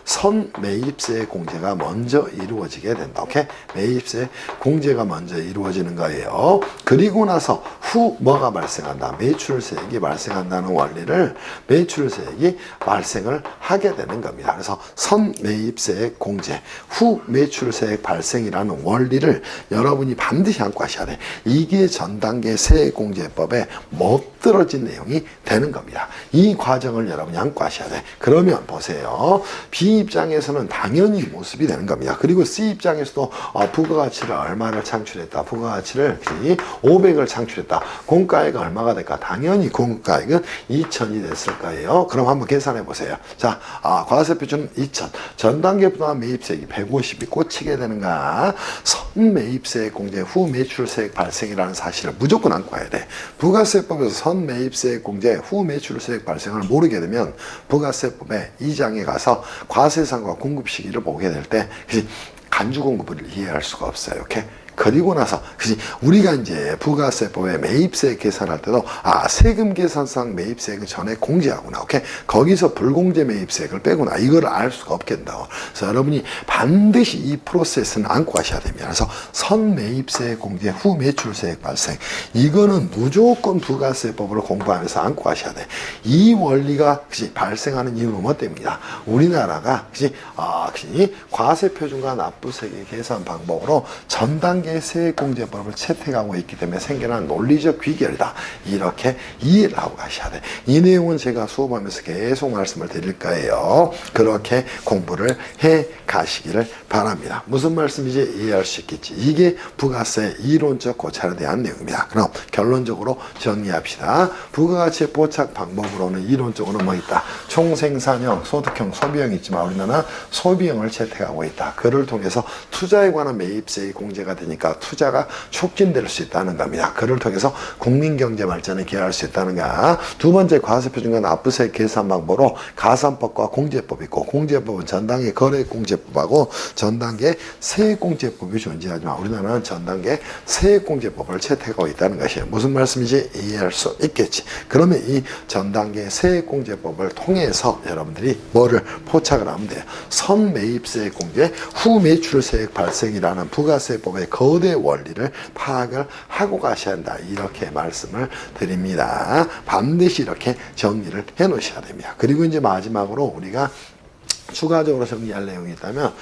Speaker 1: 선매입세액 공제가 먼저 이루어지게 된다. 오케이? 매입세 공제가 먼저 이루어지는 거예요. 그리고 나서 후 뭐가 발생한다? 매출세액이 발생한다는 원리를 매출세액이 발생을 하게 되는 겁니다. 그래서 선매입세액 공제, 후 매출세액 발생이라는 원리를 여러분이 반드시 안고 하셔야 돼. 이게 전단계 세액공제법에 멋들어진 내용이 되는 겁니다. 이 과정을 여러분이 안고 하셔야 돼. 그러면 보세요. B 입장에서는 당연히 모습이 되는 겁니다. 그리고 C 입장에서도 부가가치를 얼마를 창출했다. 부가가치를 500을 창출했다. 공가액은 얼마가 될까? 당연히 공가액은 2,000이 됐을 거예요. 그럼 한번 계산해 보세요. 자, 과세표준은 2,000. 전단계 부담 매입세액이 150이 꽂히게 되는가? 선매입세액 공제 후 매출세액 발생이라는 사실을 무조건 안고 가야 돼. 부가세법에서 선매입세액 공제 후 매출세액 발생을 모르게 되면 부가세법의 2장에 가서 과세상과 공급 시기를 보게 될 때 간주공급을 이해할 수가 없어요. 오케이? 그리고 나서 그지 우리가 이제 부가세법에 매입세 계산할 때도 세금 계산상 매입세액을 전에 공제하구나. 오케이. 거기서 불공제 매입세액을 빼구나. 이걸 알 수가 없게 된다고. 그래서 여러분이 반드시 이 프로세스는 안고 가셔야 됩니다. 그래서 선 매입세액 공제, 후 매출세액 발생. 이거는 무조건 부가세법을 공부하면서 안고 가셔야 돼. 이 원리가 그지 발생하는 이유는 뭐 때문이다. 우리나라가 그지 과세표준과 납부세액 계산 방법으로 전 단계 세액공제법을 채택하고 있기 때문에 생겨난 논리적 귀결이다. 이렇게 이해를 하고 가셔야 돼. 이 내용은 제가 수업하면서 계속 말씀을 드릴 거예요. 그렇게 공부를 해 가시기를 바랍니다. 무슨 말씀인지 이해할 수 있겠지. 이게 부가세 이론적 고찰에 대한 내용입니다. 그럼 결론적으로 정리합시다. 부가가치 포착 방법으로는 이론적으로 뭐 있다. 총생산형, 소득형, 소비형이 있지만 우리나라는 소비형을 채택하고 있다. 그를 통해서 투자에 관한 매입세액이 공제가 되니까 투자가 촉진될 수 있다는 겁니다. 그를 통해서 국민경제 발전에 기여할 수 있다는 거. 두 번째 과세표준과 납부세액 계산 방법으로 가산법과 공제법이 있고 공제법은 전단계 거래공제법하고 전단계 세액공제법이 존재하지만 우리나라는 전단계 세액공제법을 채택하고 있다는 것이에요. 무슨 말씀인지 이해할 수 있겠지. 그러면 이 전단계 세액공제법을 통해서 여러분들이 뭐를 포착을 하면 돼요. 선매입세액 공제, 후매출세액 발생이라는 부가세법의 거대 원리를 파악을 하고 가셔야 한다. 이렇게 말씀을 드립니다. 반드시 이렇게 정리를 해 놓으셔야 됩니다. 그리고 이제 마지막으로 우리가 추가적으로 정리할 내용이 있다면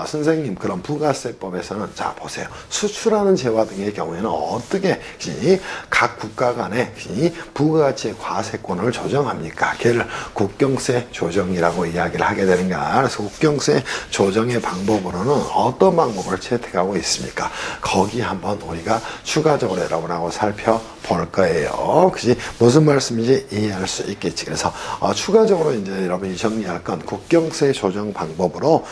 Speaker 1: 선생님 그럼 부가세법에서는 자 보세요. 수출하는 재화 등의 경우에는 어떻게 각 국가 간에 부가가치의 과세권을 조정합니까? 걔를 국경세 조정이라고 이야기를 하게 되는가. 그래서 국경세 조정의 방법으로는 어떤 방법을 채택하고 있습니까? 거기 한번 우리가 추가적으로 여러분하고 살펴볼 거예요. 그지? 무슨 말씀인지 이해할 수 있겠지. 그래서 추가적으로 이제 여러분이 정리할 건 국경세 조정 방법으로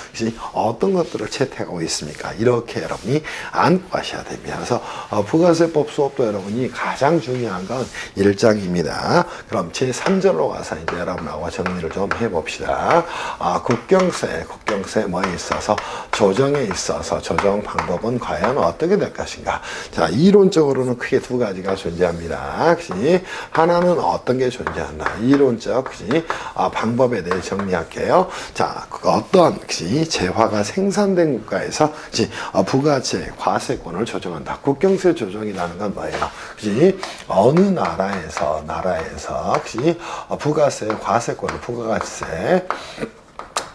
Speaker 1: 어떤 것들을 채택하고 있습니까? 이렇게 여러분이 안고 가셔야 됩니다. 그래서 부가세법 수업도 여러분이 가장 중요한 건 1장입니다. 그럼 제3절로 가서 이제 여러분하고 정리를 좀 해봅시다. 국경세 뭐에 있어서 조정에 있어서 조정 방법은 과연 어떻게 될 것인가? 자, 이론적으로는 크게 두 가지가 존재합니다. 하나는 어떤 게 존재한다. 이론적 방법에 대해 정리할게요. 자, 어떤 재화가 생산된 국가에서 부가가치의 과세권을 조정한다. 국경세 조정이라는 건 뭐예요? 어느 나라에서 부가세 과세권을 부가가치세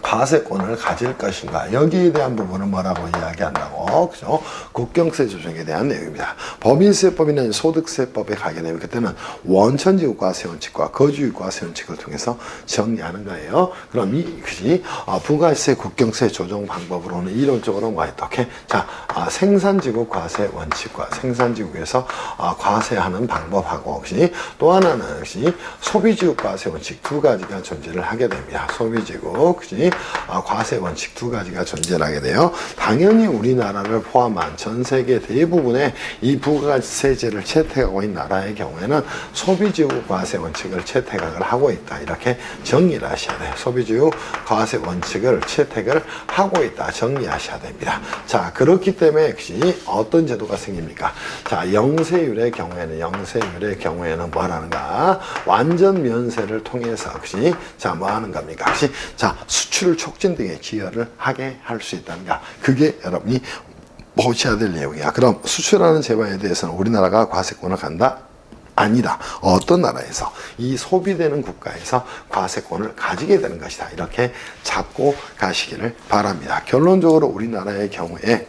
Speaker 1: 과세권을 가질 것인가. 여기에 대한 부분은 뭐라고 이야기한다고. 그죠? 국경세 조정에 대한 내용입니다. 법인세법이나 소득세법에 가게 되면 그때는 원천지국 과세원칙과 거주국 과세원칙을 통해서 정리하는 거예요. 그럼 부가세 국경세 조정 방법으로는 이론적으로 어떻게? 자, 생산지국 과세원칙과 생산지국에서 과세하는 방법하고 또 하나는 소비지국 과세원칙 두 가지가 존재를 하게 됩니다. 소비지국 과세 원칙 두 가지가 존재하게 돼요. 당연히 우리나라를 포함한 전 세계 대부분의 이 부가세제를 채택하고 있는 나라의 경우에는 소비지국 과세 원칙을 채택을 하고 있다. 이렇게 정리를 하셔야 돼요. 소비지국 과세 원칙을 채택을 하고 있다. 정리하셔야 됩니다. 자, 그렇기 때문에 어떤 제도가 생깁니까? 자, 영세율의 경우에는 뭐 하는가? 완전 면세를 통해서 자, 뭐 하는 겁니까? 자, 수출 촉진 등의 기여를 하게 할 수 있다는가. 그게 여러분이 보셔야 될 내용이야. 그럼 수출하는 재화에 대해서는 우리나라가 과세권을 간다? 아니다. 어떤 나라에서 이 소비되는 국가에서 과세권을 가지게 되는 것이다. 이렇게 잡고 가시기를 바랍니다. 결론적으로 우리나라의 경우에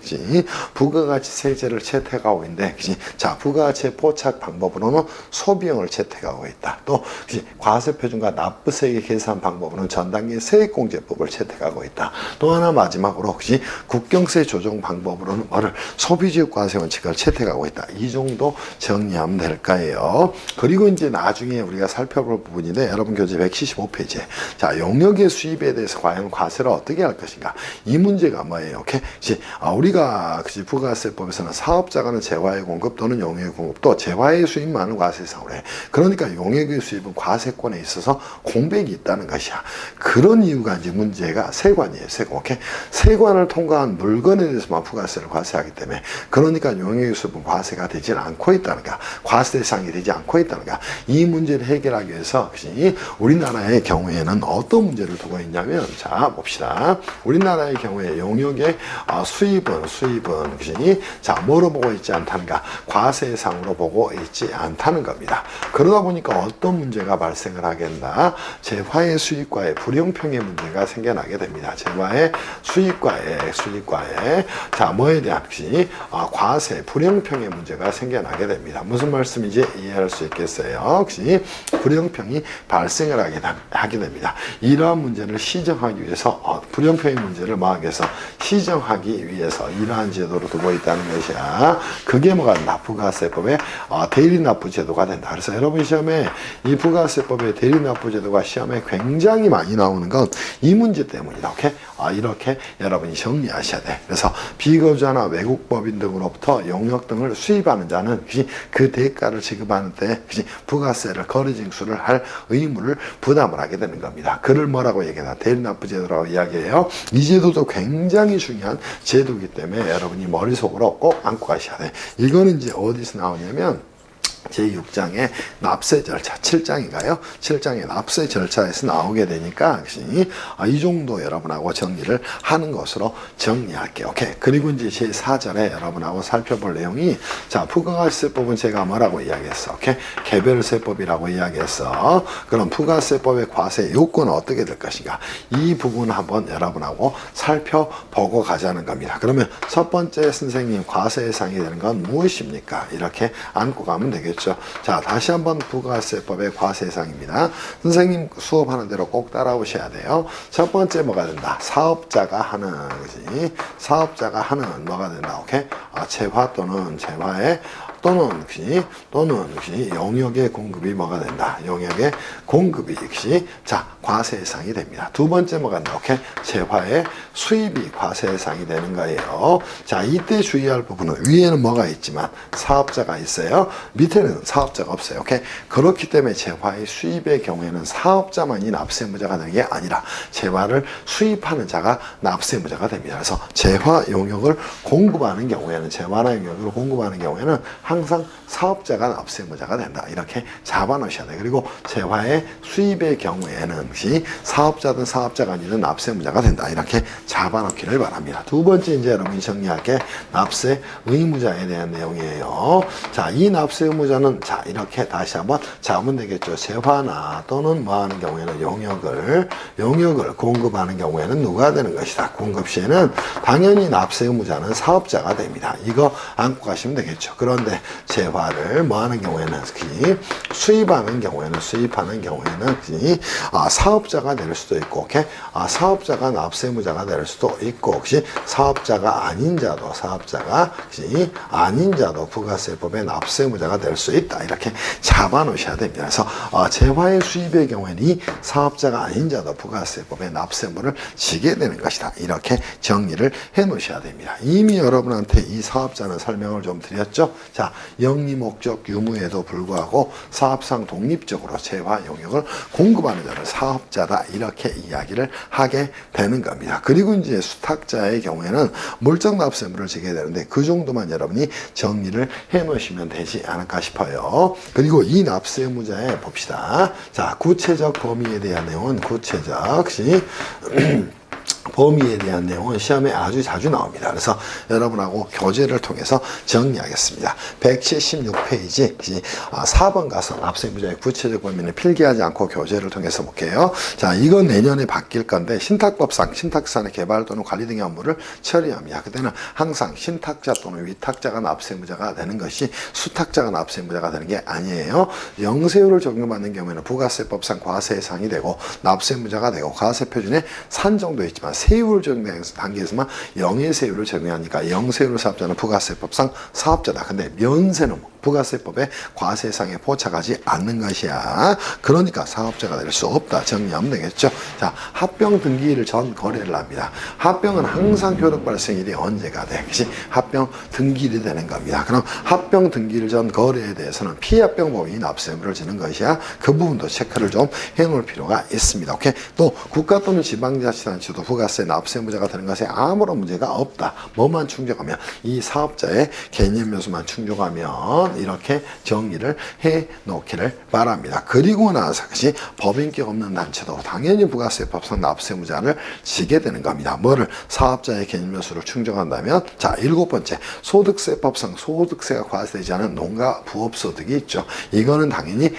Speaker 1: 부가가치 세제를 채택하고 있는데 자, 부가가치 포착 방법으로는 소비형을 채택하고 있다. 또 과세표준과 납부세액의 계산 방법으로는 전단계 세액공제법을 채택하고 있다. 또 하나 마지막으로 국경세 조정 방법으로는 소비지국 과세원칙을 채택하고 있다. 이 정도 정리하면 될 거예요. 되겠죠. 그리고 이제 나중에 우리가 살펴볼 부분인데 여러분 교재 175페이지에 자, 용역의 수입에 대해서 과연 과세를 어떻게 할 것인가? 이 문제가 뭐예요? 오케이? 우리가 부가세법에서는 사업자가는 재화의 공급 또는 용역의 공급 또 재화의 수입만을 과세 대상으로 해. 그러니까 용역의 수입은 과세권에 있어서 공백이 있다는 것이야. 그런 이유가 이제 문제가 세관이에요. 세관. 오케이? 세관을 통과한 물건에 대해서만 부가세를 과세하기 때문에 그러니까 용역의 수입은 과세가 되지 않고 있다는 거야. 과세 대상이 되지 않고 있다는 거야. 이 문제를 해결하기 위해서 우리나라의 경우에는 어떤 문제를 두고 있냐면 자 봅시다. 우리나라의 경우에 용역의 수입은 자 뭐로 보고 있지 않다는가? 과세상으로 보고 있지 않다는 겁니다. 그러다 보니까 어떤 문제가 발생을 하겠나? 재화의 수입과의 불용평의 문제가 생겨나게 됩니다. 재화의 수입과의 자 뭐에 대한 과세 불용평의 문제가 생겨나게 됩니다. 무슨 말씀인지 이해할 수 있겠어요? 불용평이 발생을 하게 됩니다. 이러한 문제를 시정하기 위해서 불용평의 문제를 막아서 시정하기 위해서 이러한 제도를 두고 있다는 것이야. 그게 뭐가 된다? 부가세법의 대리납부제도가 된다. 그래서 여러분 시험에 이 부가세법의 대리납부제도가 시험에 굉장히 많이 나오는 건 이 문제 때문이다. 오케이? 이렇게 여러분이 정리하셔야 돼. 그래서 비거주자나 외국법인 등으로부터 용역 등을 수입하는 자는 그 대가를 지급하는 때 부가세를 거래징수를 할 의무를 부담을 하게 되는 겁니다. 그를 뭐라고 얘기하나? 대리납부제도라고 이야기해요. 이 제도도 굉장히 중요한 제도이기 때문에 여러분이 머릿속으로 꼭 안고 가셔야 돼. 이거는 이제 어디서 나오냐면 제6장의 납세 절차, 7장인가요? 7장의 납세 절차에서 나오게 되니까 이 정도 여러분하고 정리를 하는 것으로 정리할게요. 오케이. 그리고 이제 제4절에 여러분하고 살펴볼 내용이 자, 부가세법은 제가 뭐라고 이야기했어? 오케이. 개별세법이라고 이야기했어. 그럼 부가세법의 과세 요건은 어떻게 될 것인가? 이 부분을 한번 여러분하고 살펴보고 가자는 겁니다. 그러면 첫 번째 선생님 과세 예상이 되는 건 무엇입니까? 이렇게 안고 가면 되겠죠. 자, 다시 한번 부가세법의 과세상입니다. 선생님 수업하는 대로 꼭 따라오셔야 돼요. 첫 번째 뭐가 된다? 사업자가 하는, 그지? 사업자가 하는 뭐가 된다? 오케이? 재화 또는 재화의 또는 용역의 공급이 뭐가 된다? 용역의 공급이 자, 과세 예상이 됩니다. 두 번째 뭐가 된다? 오케이? 재화의 수입이 과세 예상이 되는 거예요. 자, 이때 주의할 부분은 위에는 뭐가 있지만 사업자가 있어요. 밑에는 사업자가 없어요. 오케이? 그렇기 때문에 재화의 수입의 경우에는 사업자만이 납세무자가 되는 게 아니라 재화를 수입하는 자가 납세무자가 됩니다. 그래서 재화 용역을 공급하는 경우에는 재화나 용역을 공급하는 경우에는 항상 사업자가 납세무자가 된다. 이렇게 잡아놓으셔야 돼요. 그리고 재화의 수입의 경우에는 사업자든 사업자가 아니든 납세무자가 된다. 이렇게 잡아놓기를 바랍니다. 두 번째 이제 여러분이 정리할 게 납세 의무자에 대한 내용이에요. 자, 이 납세 의무자는 자, 이렇게 다시 한번 잡으면 되겠죠. 재화나 또는 뭐 하는 경우에는 용역을 공급하는 경우에는 누가 되는 것이다. 공급 시에는 당연히 납세 의무자는 사업자가 됩니다. 이거 안고 가시면 되겠죠. 그런데 재화를 뭐 하는 경우에는 수입하는 경우에는 사업자가 될 수도 있고, 오케이? 사업자가 납세무자가 될 수도 있고, 혹시 사업자가 아닌 자도 부가세법의 납세무자가 될 수 있다. 이렇게 잡아놓으셔야 됩니다. 그래서 재화의 수입의 경우에는 이 사업자가 아닌 자도 부가세법의 납세물을 지게 되는 것이다. 이렇게 정리를 해 놓으셔야 됩니다. 이미 여러분한테 이 사업자는 설명을 좀 드렸죠. 자, 영리 목적 유무에도 불구하고 사업상 독립적으로 재화 용역을 공급하는 자를 사업자다. 이렇게 이야기를 하게 되는 겁니다. 그리고 이제 수탁자의 경우에는 물적 납세물을 지게 되는데 그 정도만 여러분이 정리를 해 놓으시면 되지 않을까 싶어요. 그리고 이 납세 의무자에 봅시다. 자, 구체적 범위에 대한 내용은 범위에 대한 내용은 시험에 아주 자주 나옵니다. 그래서 여러분하고 교재를 통해서 정리하겠습니다. 176페이지 4번 가서 납세의무자의 구체적 범위는 필기하지 않고 교재를 통해서 볼게요. 자, 이건 내년에 바뀔 건데 신탁법상 신탁산의 개발 또는 관리 등의 업무를 처리합니다. 그때는 항상 신탁자 또는 위탁자가 납세의무자가 되는 것이 수탁자가 납세의무자가 되는 게 아니에요. 영세율을 적용받는 경우에는 부가세법상 과세 예상이 되고 납세의무자가 되고 과세표준에 산 정도 있지만 세율을 적용하는 단계에서만 영해세율을 적용하니까 영세율을 사업자는 부가세법상 사업자다. 근데 면세는 부가세법에 과세상에 포착하지 않는 것이야. 그러니까 사업자가 될 수 없다. 정리하면 되겠죠. 자, 합병 등기일 전 거래를 합니다. 합병은 항상 효력 발생일이 언제가 돼? 그치? 합병 등기일이 되는 겁니다. 그럼 합병 등기일 전 거래에 대해서는 피합병법이 납세의무를 지는 것이야. 그 부분도 체크를 좀 해놓을 필요가 있습니다. 오케이? 또 국가 또는 지방자치단체도 부가세 납세의무자가 되는 것에 아무런 문제가 없다. 뭐만 충족하면 이 사업자의 개념 요소만 충족하면 이렇게 정리를 해 놓기를 바랍니다. 그리고 나서 그것이 법인격 없는 단체도 당연히 부가세법상 납세의무자를 지게 되는 겁니다. 뭐를? 사업자의 개념 요소를 충족한다면 자, 7번째 소득세법상 소득세가 과세되지 않은 농가 부업소득이 있죠. 이거는 당연히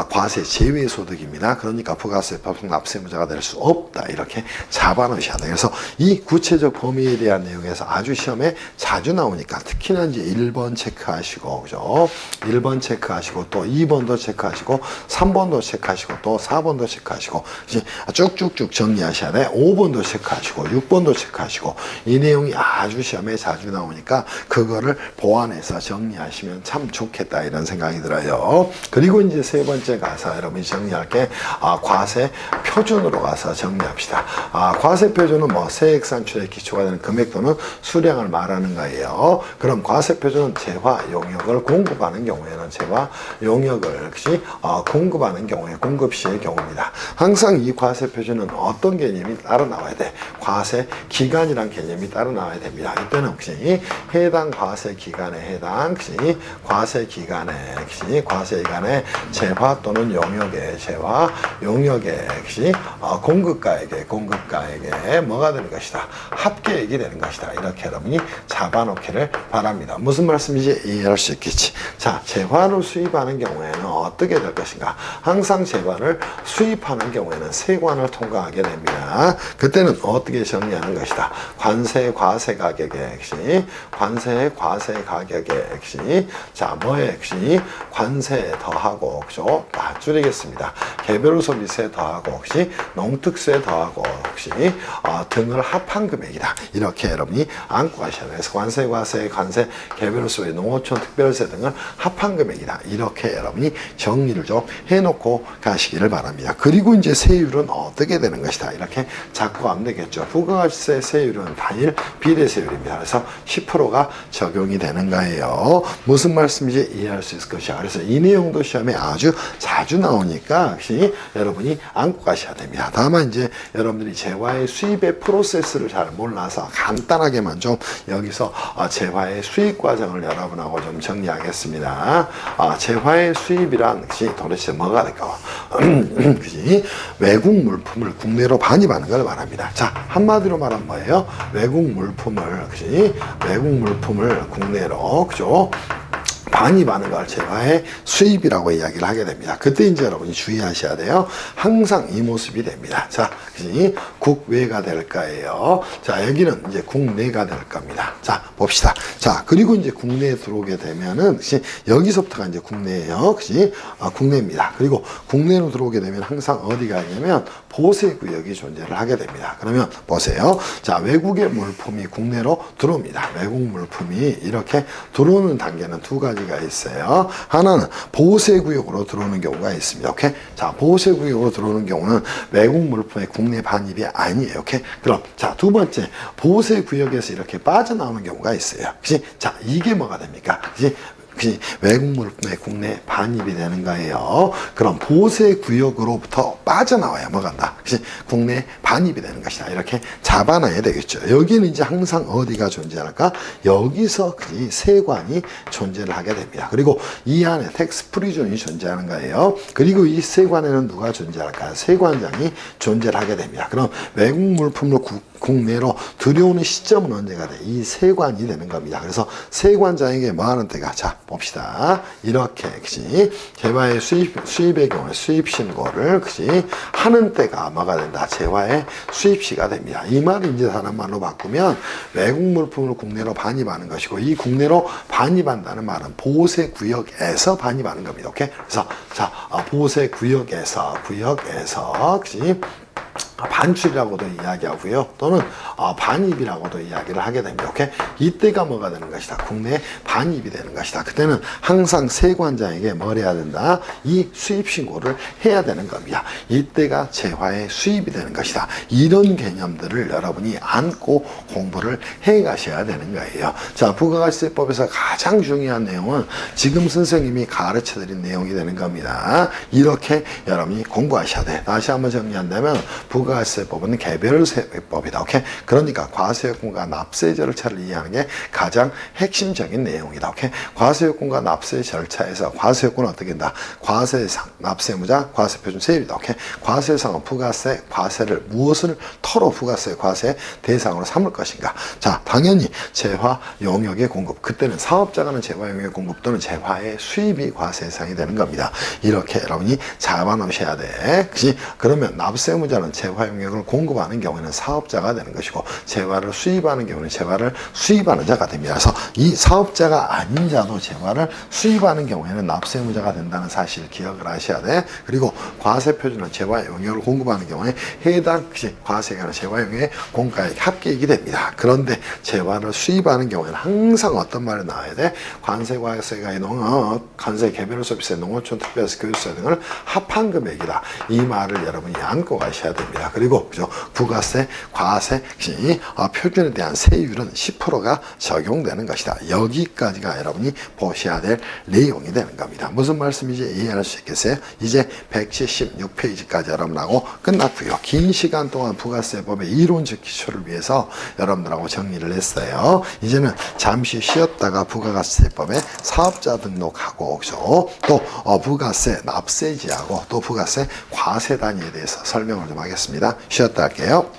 Speaker 1: 과세 제외 소득입니다. 그러니까 부가세법상 납세의무자가 될 수 없다. 이렇게 잡아놓으셔야 돼요. 그래서 이 구체적 범위에 대한 내용에서 아주 시험에 자주 나오니까 특히나 이제 1번 체크하시고, 그죠? 1번 체크하시고, 또 2번도 체크하시고, 3번도 체크하시고, 또 4번도 체크하시고, 이제 쭉쭉쭉 정리하셔야 돼. 5번도 체크하시고, 6번도 체크하시고, 이 내용이 아주 시험에 자주 나오니까 그거를 보완해서 정리하시면 참 좋겠다. 이런 생각이 들어요. 그리고 이제 세 번째 가서 여러분이 정리할 게, 과세 표준으로 가서 정리합시다. 과세 표준은 뭐 세액 산출의 기초가 되는 금액 또는 수량을 말하는 거예요. 그럼 과세 표준은 재화 용역을 공급하는 경우에는 재화 용역을 역시 공급하는 경우에 공급 시의 경우입니다. 항상 이 과세 표준은 어떤 개념이 따로 나와야 돼? 과세 기간이란 개념이 따로 나와야 됩니다. 이때는 혹시 해당 과세 기간에 해당 과세 기간에 과세 기간에 재화 또는 용역의 재화 용역의 공급가액에 뭐가 되는 것이다? 합계액이 되는 것이다. 이렇게 여러분이 잡아놓기를 바랍니다. 무슨 말씀인지 이해할 수 있겠지. 자, 재화를 수입하는 경우에는 어떻게 될 것인가? 항상 재화를 수입하는 경우에는 세관을 통과하게 됩니다. 그때는 어떻게 정리하는 것이다? 관세 과세 가격의 관세 과세 가격의 자, 뭐의 관세 더하고, 그죠? 줄이겠습니다. 개별 소비세 더하고 농특세 더하고 등을 합한 금액이다. 이렇게 여러분이 안고 가셔야 돼요. 그래서 관세, 과세, 관세, 개별 소비, 농어촌, 특별세 등을 합한 금액이다. 이렇게 여러분이 정리를 좀 해놓고 가시기를 바랍니다. 그리고 이제 세율은 어떻게 되는 것이다. 이렇게 잡고 하면 되겠죠. 부가세 세율은 단일 비례세율입니다. 그래서 10%가 적용이 되는 거예요. 무슨 말씀인지 이해할 수 있을 것이야. 그래서 이 내용도 시험에 아주 자주 나오니까 역시 여러분이 안고 가셔야 됩니다. 다만 이제 여러분들이 재화의 수입의 프로세스를 잘 몰라서 간단하게만 좀 여기서 재화의 수입 과정을 여러분하고 좀 정리하겠습니다. 재화의 수입이란 것이 도대체 뭐가 될까? 외국 물품을 국내로 반입하는 걸 말합니다. 자, 한마디로 말하면 뭐예요? 외국 물품을 국내로, 그죠? 반입하는 걸 재화의 수입이라고 이야기를 하게 됩니다. 그때 이제 여러분이 주의하셔야 돼요. 항상 이 모습이 됩니다. 자, 국외가 될 거예요. 자, 여기는 이제 국내가 될 겁니다. 자, 봅시다. 자, 그리고 이제 국내에 들어오게 되면은, 여기서부터가 이제 국내예요. 국내입니다. 그리고 국내로 들어오게 되면 항상 어디가 있냐면 보세구역이 존재를 하게 됩니다. 그러면 보세요. 자, 외국의 물품이 국내로 들어옵니다. 외국 물품이 이렇게 들어오는 단계는 두 가지가 있어요. 하나는 보세구역으로 들어오는 경우가 있습니다. 오케이? 자, 보세구역으로 들어오는 경우는 외국 물품의 국내 반입이 아니에요. 오케이? 그럼, 자, 두 번째, 보세구역에서 이렇게 빠져나오는 경우가 있어요. 그치? 자, 이게 뭐가 됩니까? 그치? 외국 물품의 국내 반입이 되는 거예요. 그럼 보세 구역으로부터 빠져나와야 뭐 간다? 국내 반입이 되는 것이다. 이렇게 잡아놔야 되겠죠. 여기는 이제 항상 어디가 존재할까? 여기서 세관이 존재를 하게 됩니다. 그리고 이 안에 텍스 프리존이 존재하는 거예요. 그리고 이 세관에는 누가 존재할까? 세관장이 존재를 하게 됩니다. 그럼 외국 물품을 국내로 들여오는 시점은 언제가 돼? 이 세관이 되는 겁니다. 그래서 세관장에게 뭐 하는 때가? 자, 봅시다. 이렇게, 재화의 수입의 경우에 수입신고를, 하는 때가 뭐가 된다? 재화의 수입시가 됩니다. 이 말을 이제 다른 말로 바꾸면 외국 물품을 국내로 반입하는 것이고, 이 국내로 반입한다는 말은 보세구역에서 반입하는 겁니다. 오케이? 그래서, 자, 보세구역에서, 반출이라고도 이야기하고요. 또는 반입이라고도 이야기를 하게 됩니다. 오케이? 이때가 뭐가 되는 것이다. 국내에 반입이 되는 것이다. 그때는 항상 세관장에게 뭘 해야 된다. 이 수입 신고를 해야 되는 겁니다. 이때가 재화의 수입이 되는 것이다. 이런 개념들을 여러분이 안고 공부를 해 가셔야 되는 거예요. 자, 부가가치세법에서 가장 중요한 내용은 지금 선생님이 가르쳐 드린 내용이 되는 겁니다. 이렇게 여러분이 공부하셔야 돼. 다시 한번 정리한다면 부가가치세법은 개별세법이다. 오케이? 그러니까 과세요건과 납세 절차를 이해하는 게 가장 핵심적인 내용이다. 오케이? 과세요건과 납세 절차에서 과세요건은 어떻게 된다? 과세상, 납세무자, 과세표준 세율이다. 오케이? 과세상은 부가세, 과세를 무엇을 토로 부가세, 과세 대상으로 삼을 것인가? 자, 당연히 재화 용역의 공급. 그때는 사업자가 하는 재화 용역의 공급 또는 재화의 수입이 과세상이 되는 겁니다. 이렇게 여러분이 잡아 놓으셔야 돼. 그치? 그러면 납세무자는 재화 용역을 공급하는 경우에는 사업자가 되는 것이고, 재화를 수입하는 경우는 재화를 수입하는 자가 됩니다. 그래서 이 사업자가 아닌 자도 재화를 수입하는 경우에는 납세무자가 된다는 사실을 기억을 하셔야 돼. 그리고 과세표준은 재화 용역을 공급하는 경우에 해당 과세가는 재화 용역의 공가액 합계액이 됩니다. 그런데 재화를 수입하는 경우에는 항상 어떤 말이 나와야 돼? 관세, 과세가의 농업, 관세, 개별 서비스, 농어촌, 특별세, 교육세 등을 합한 금액이다. 이 말을 여러분이 안고 가셔야 됩니다. 그리고 그죠? 부가세, 과세, 표준에 대한 세율은 10%가 적용되는 것이다. 여기까지가 여러분이 보셔야 될 내용이 되는 겁니다. 무슨 말씀인지 이해할 수 있겠어요? 이제 176페이지까지 여러분하고 끝났고요. 긴 시간 동안 부가세법의 이론적 기초를 위해서 여러분들하고 정리를 했어요. 이제는 잠시 쉬었다가 부가가치세법의 사업자 등록하고 또 부가세 납세지하고 또 부가세 과세 단위에 대해서 설명을 좀 하겠습니다. 쉬었다 할게요.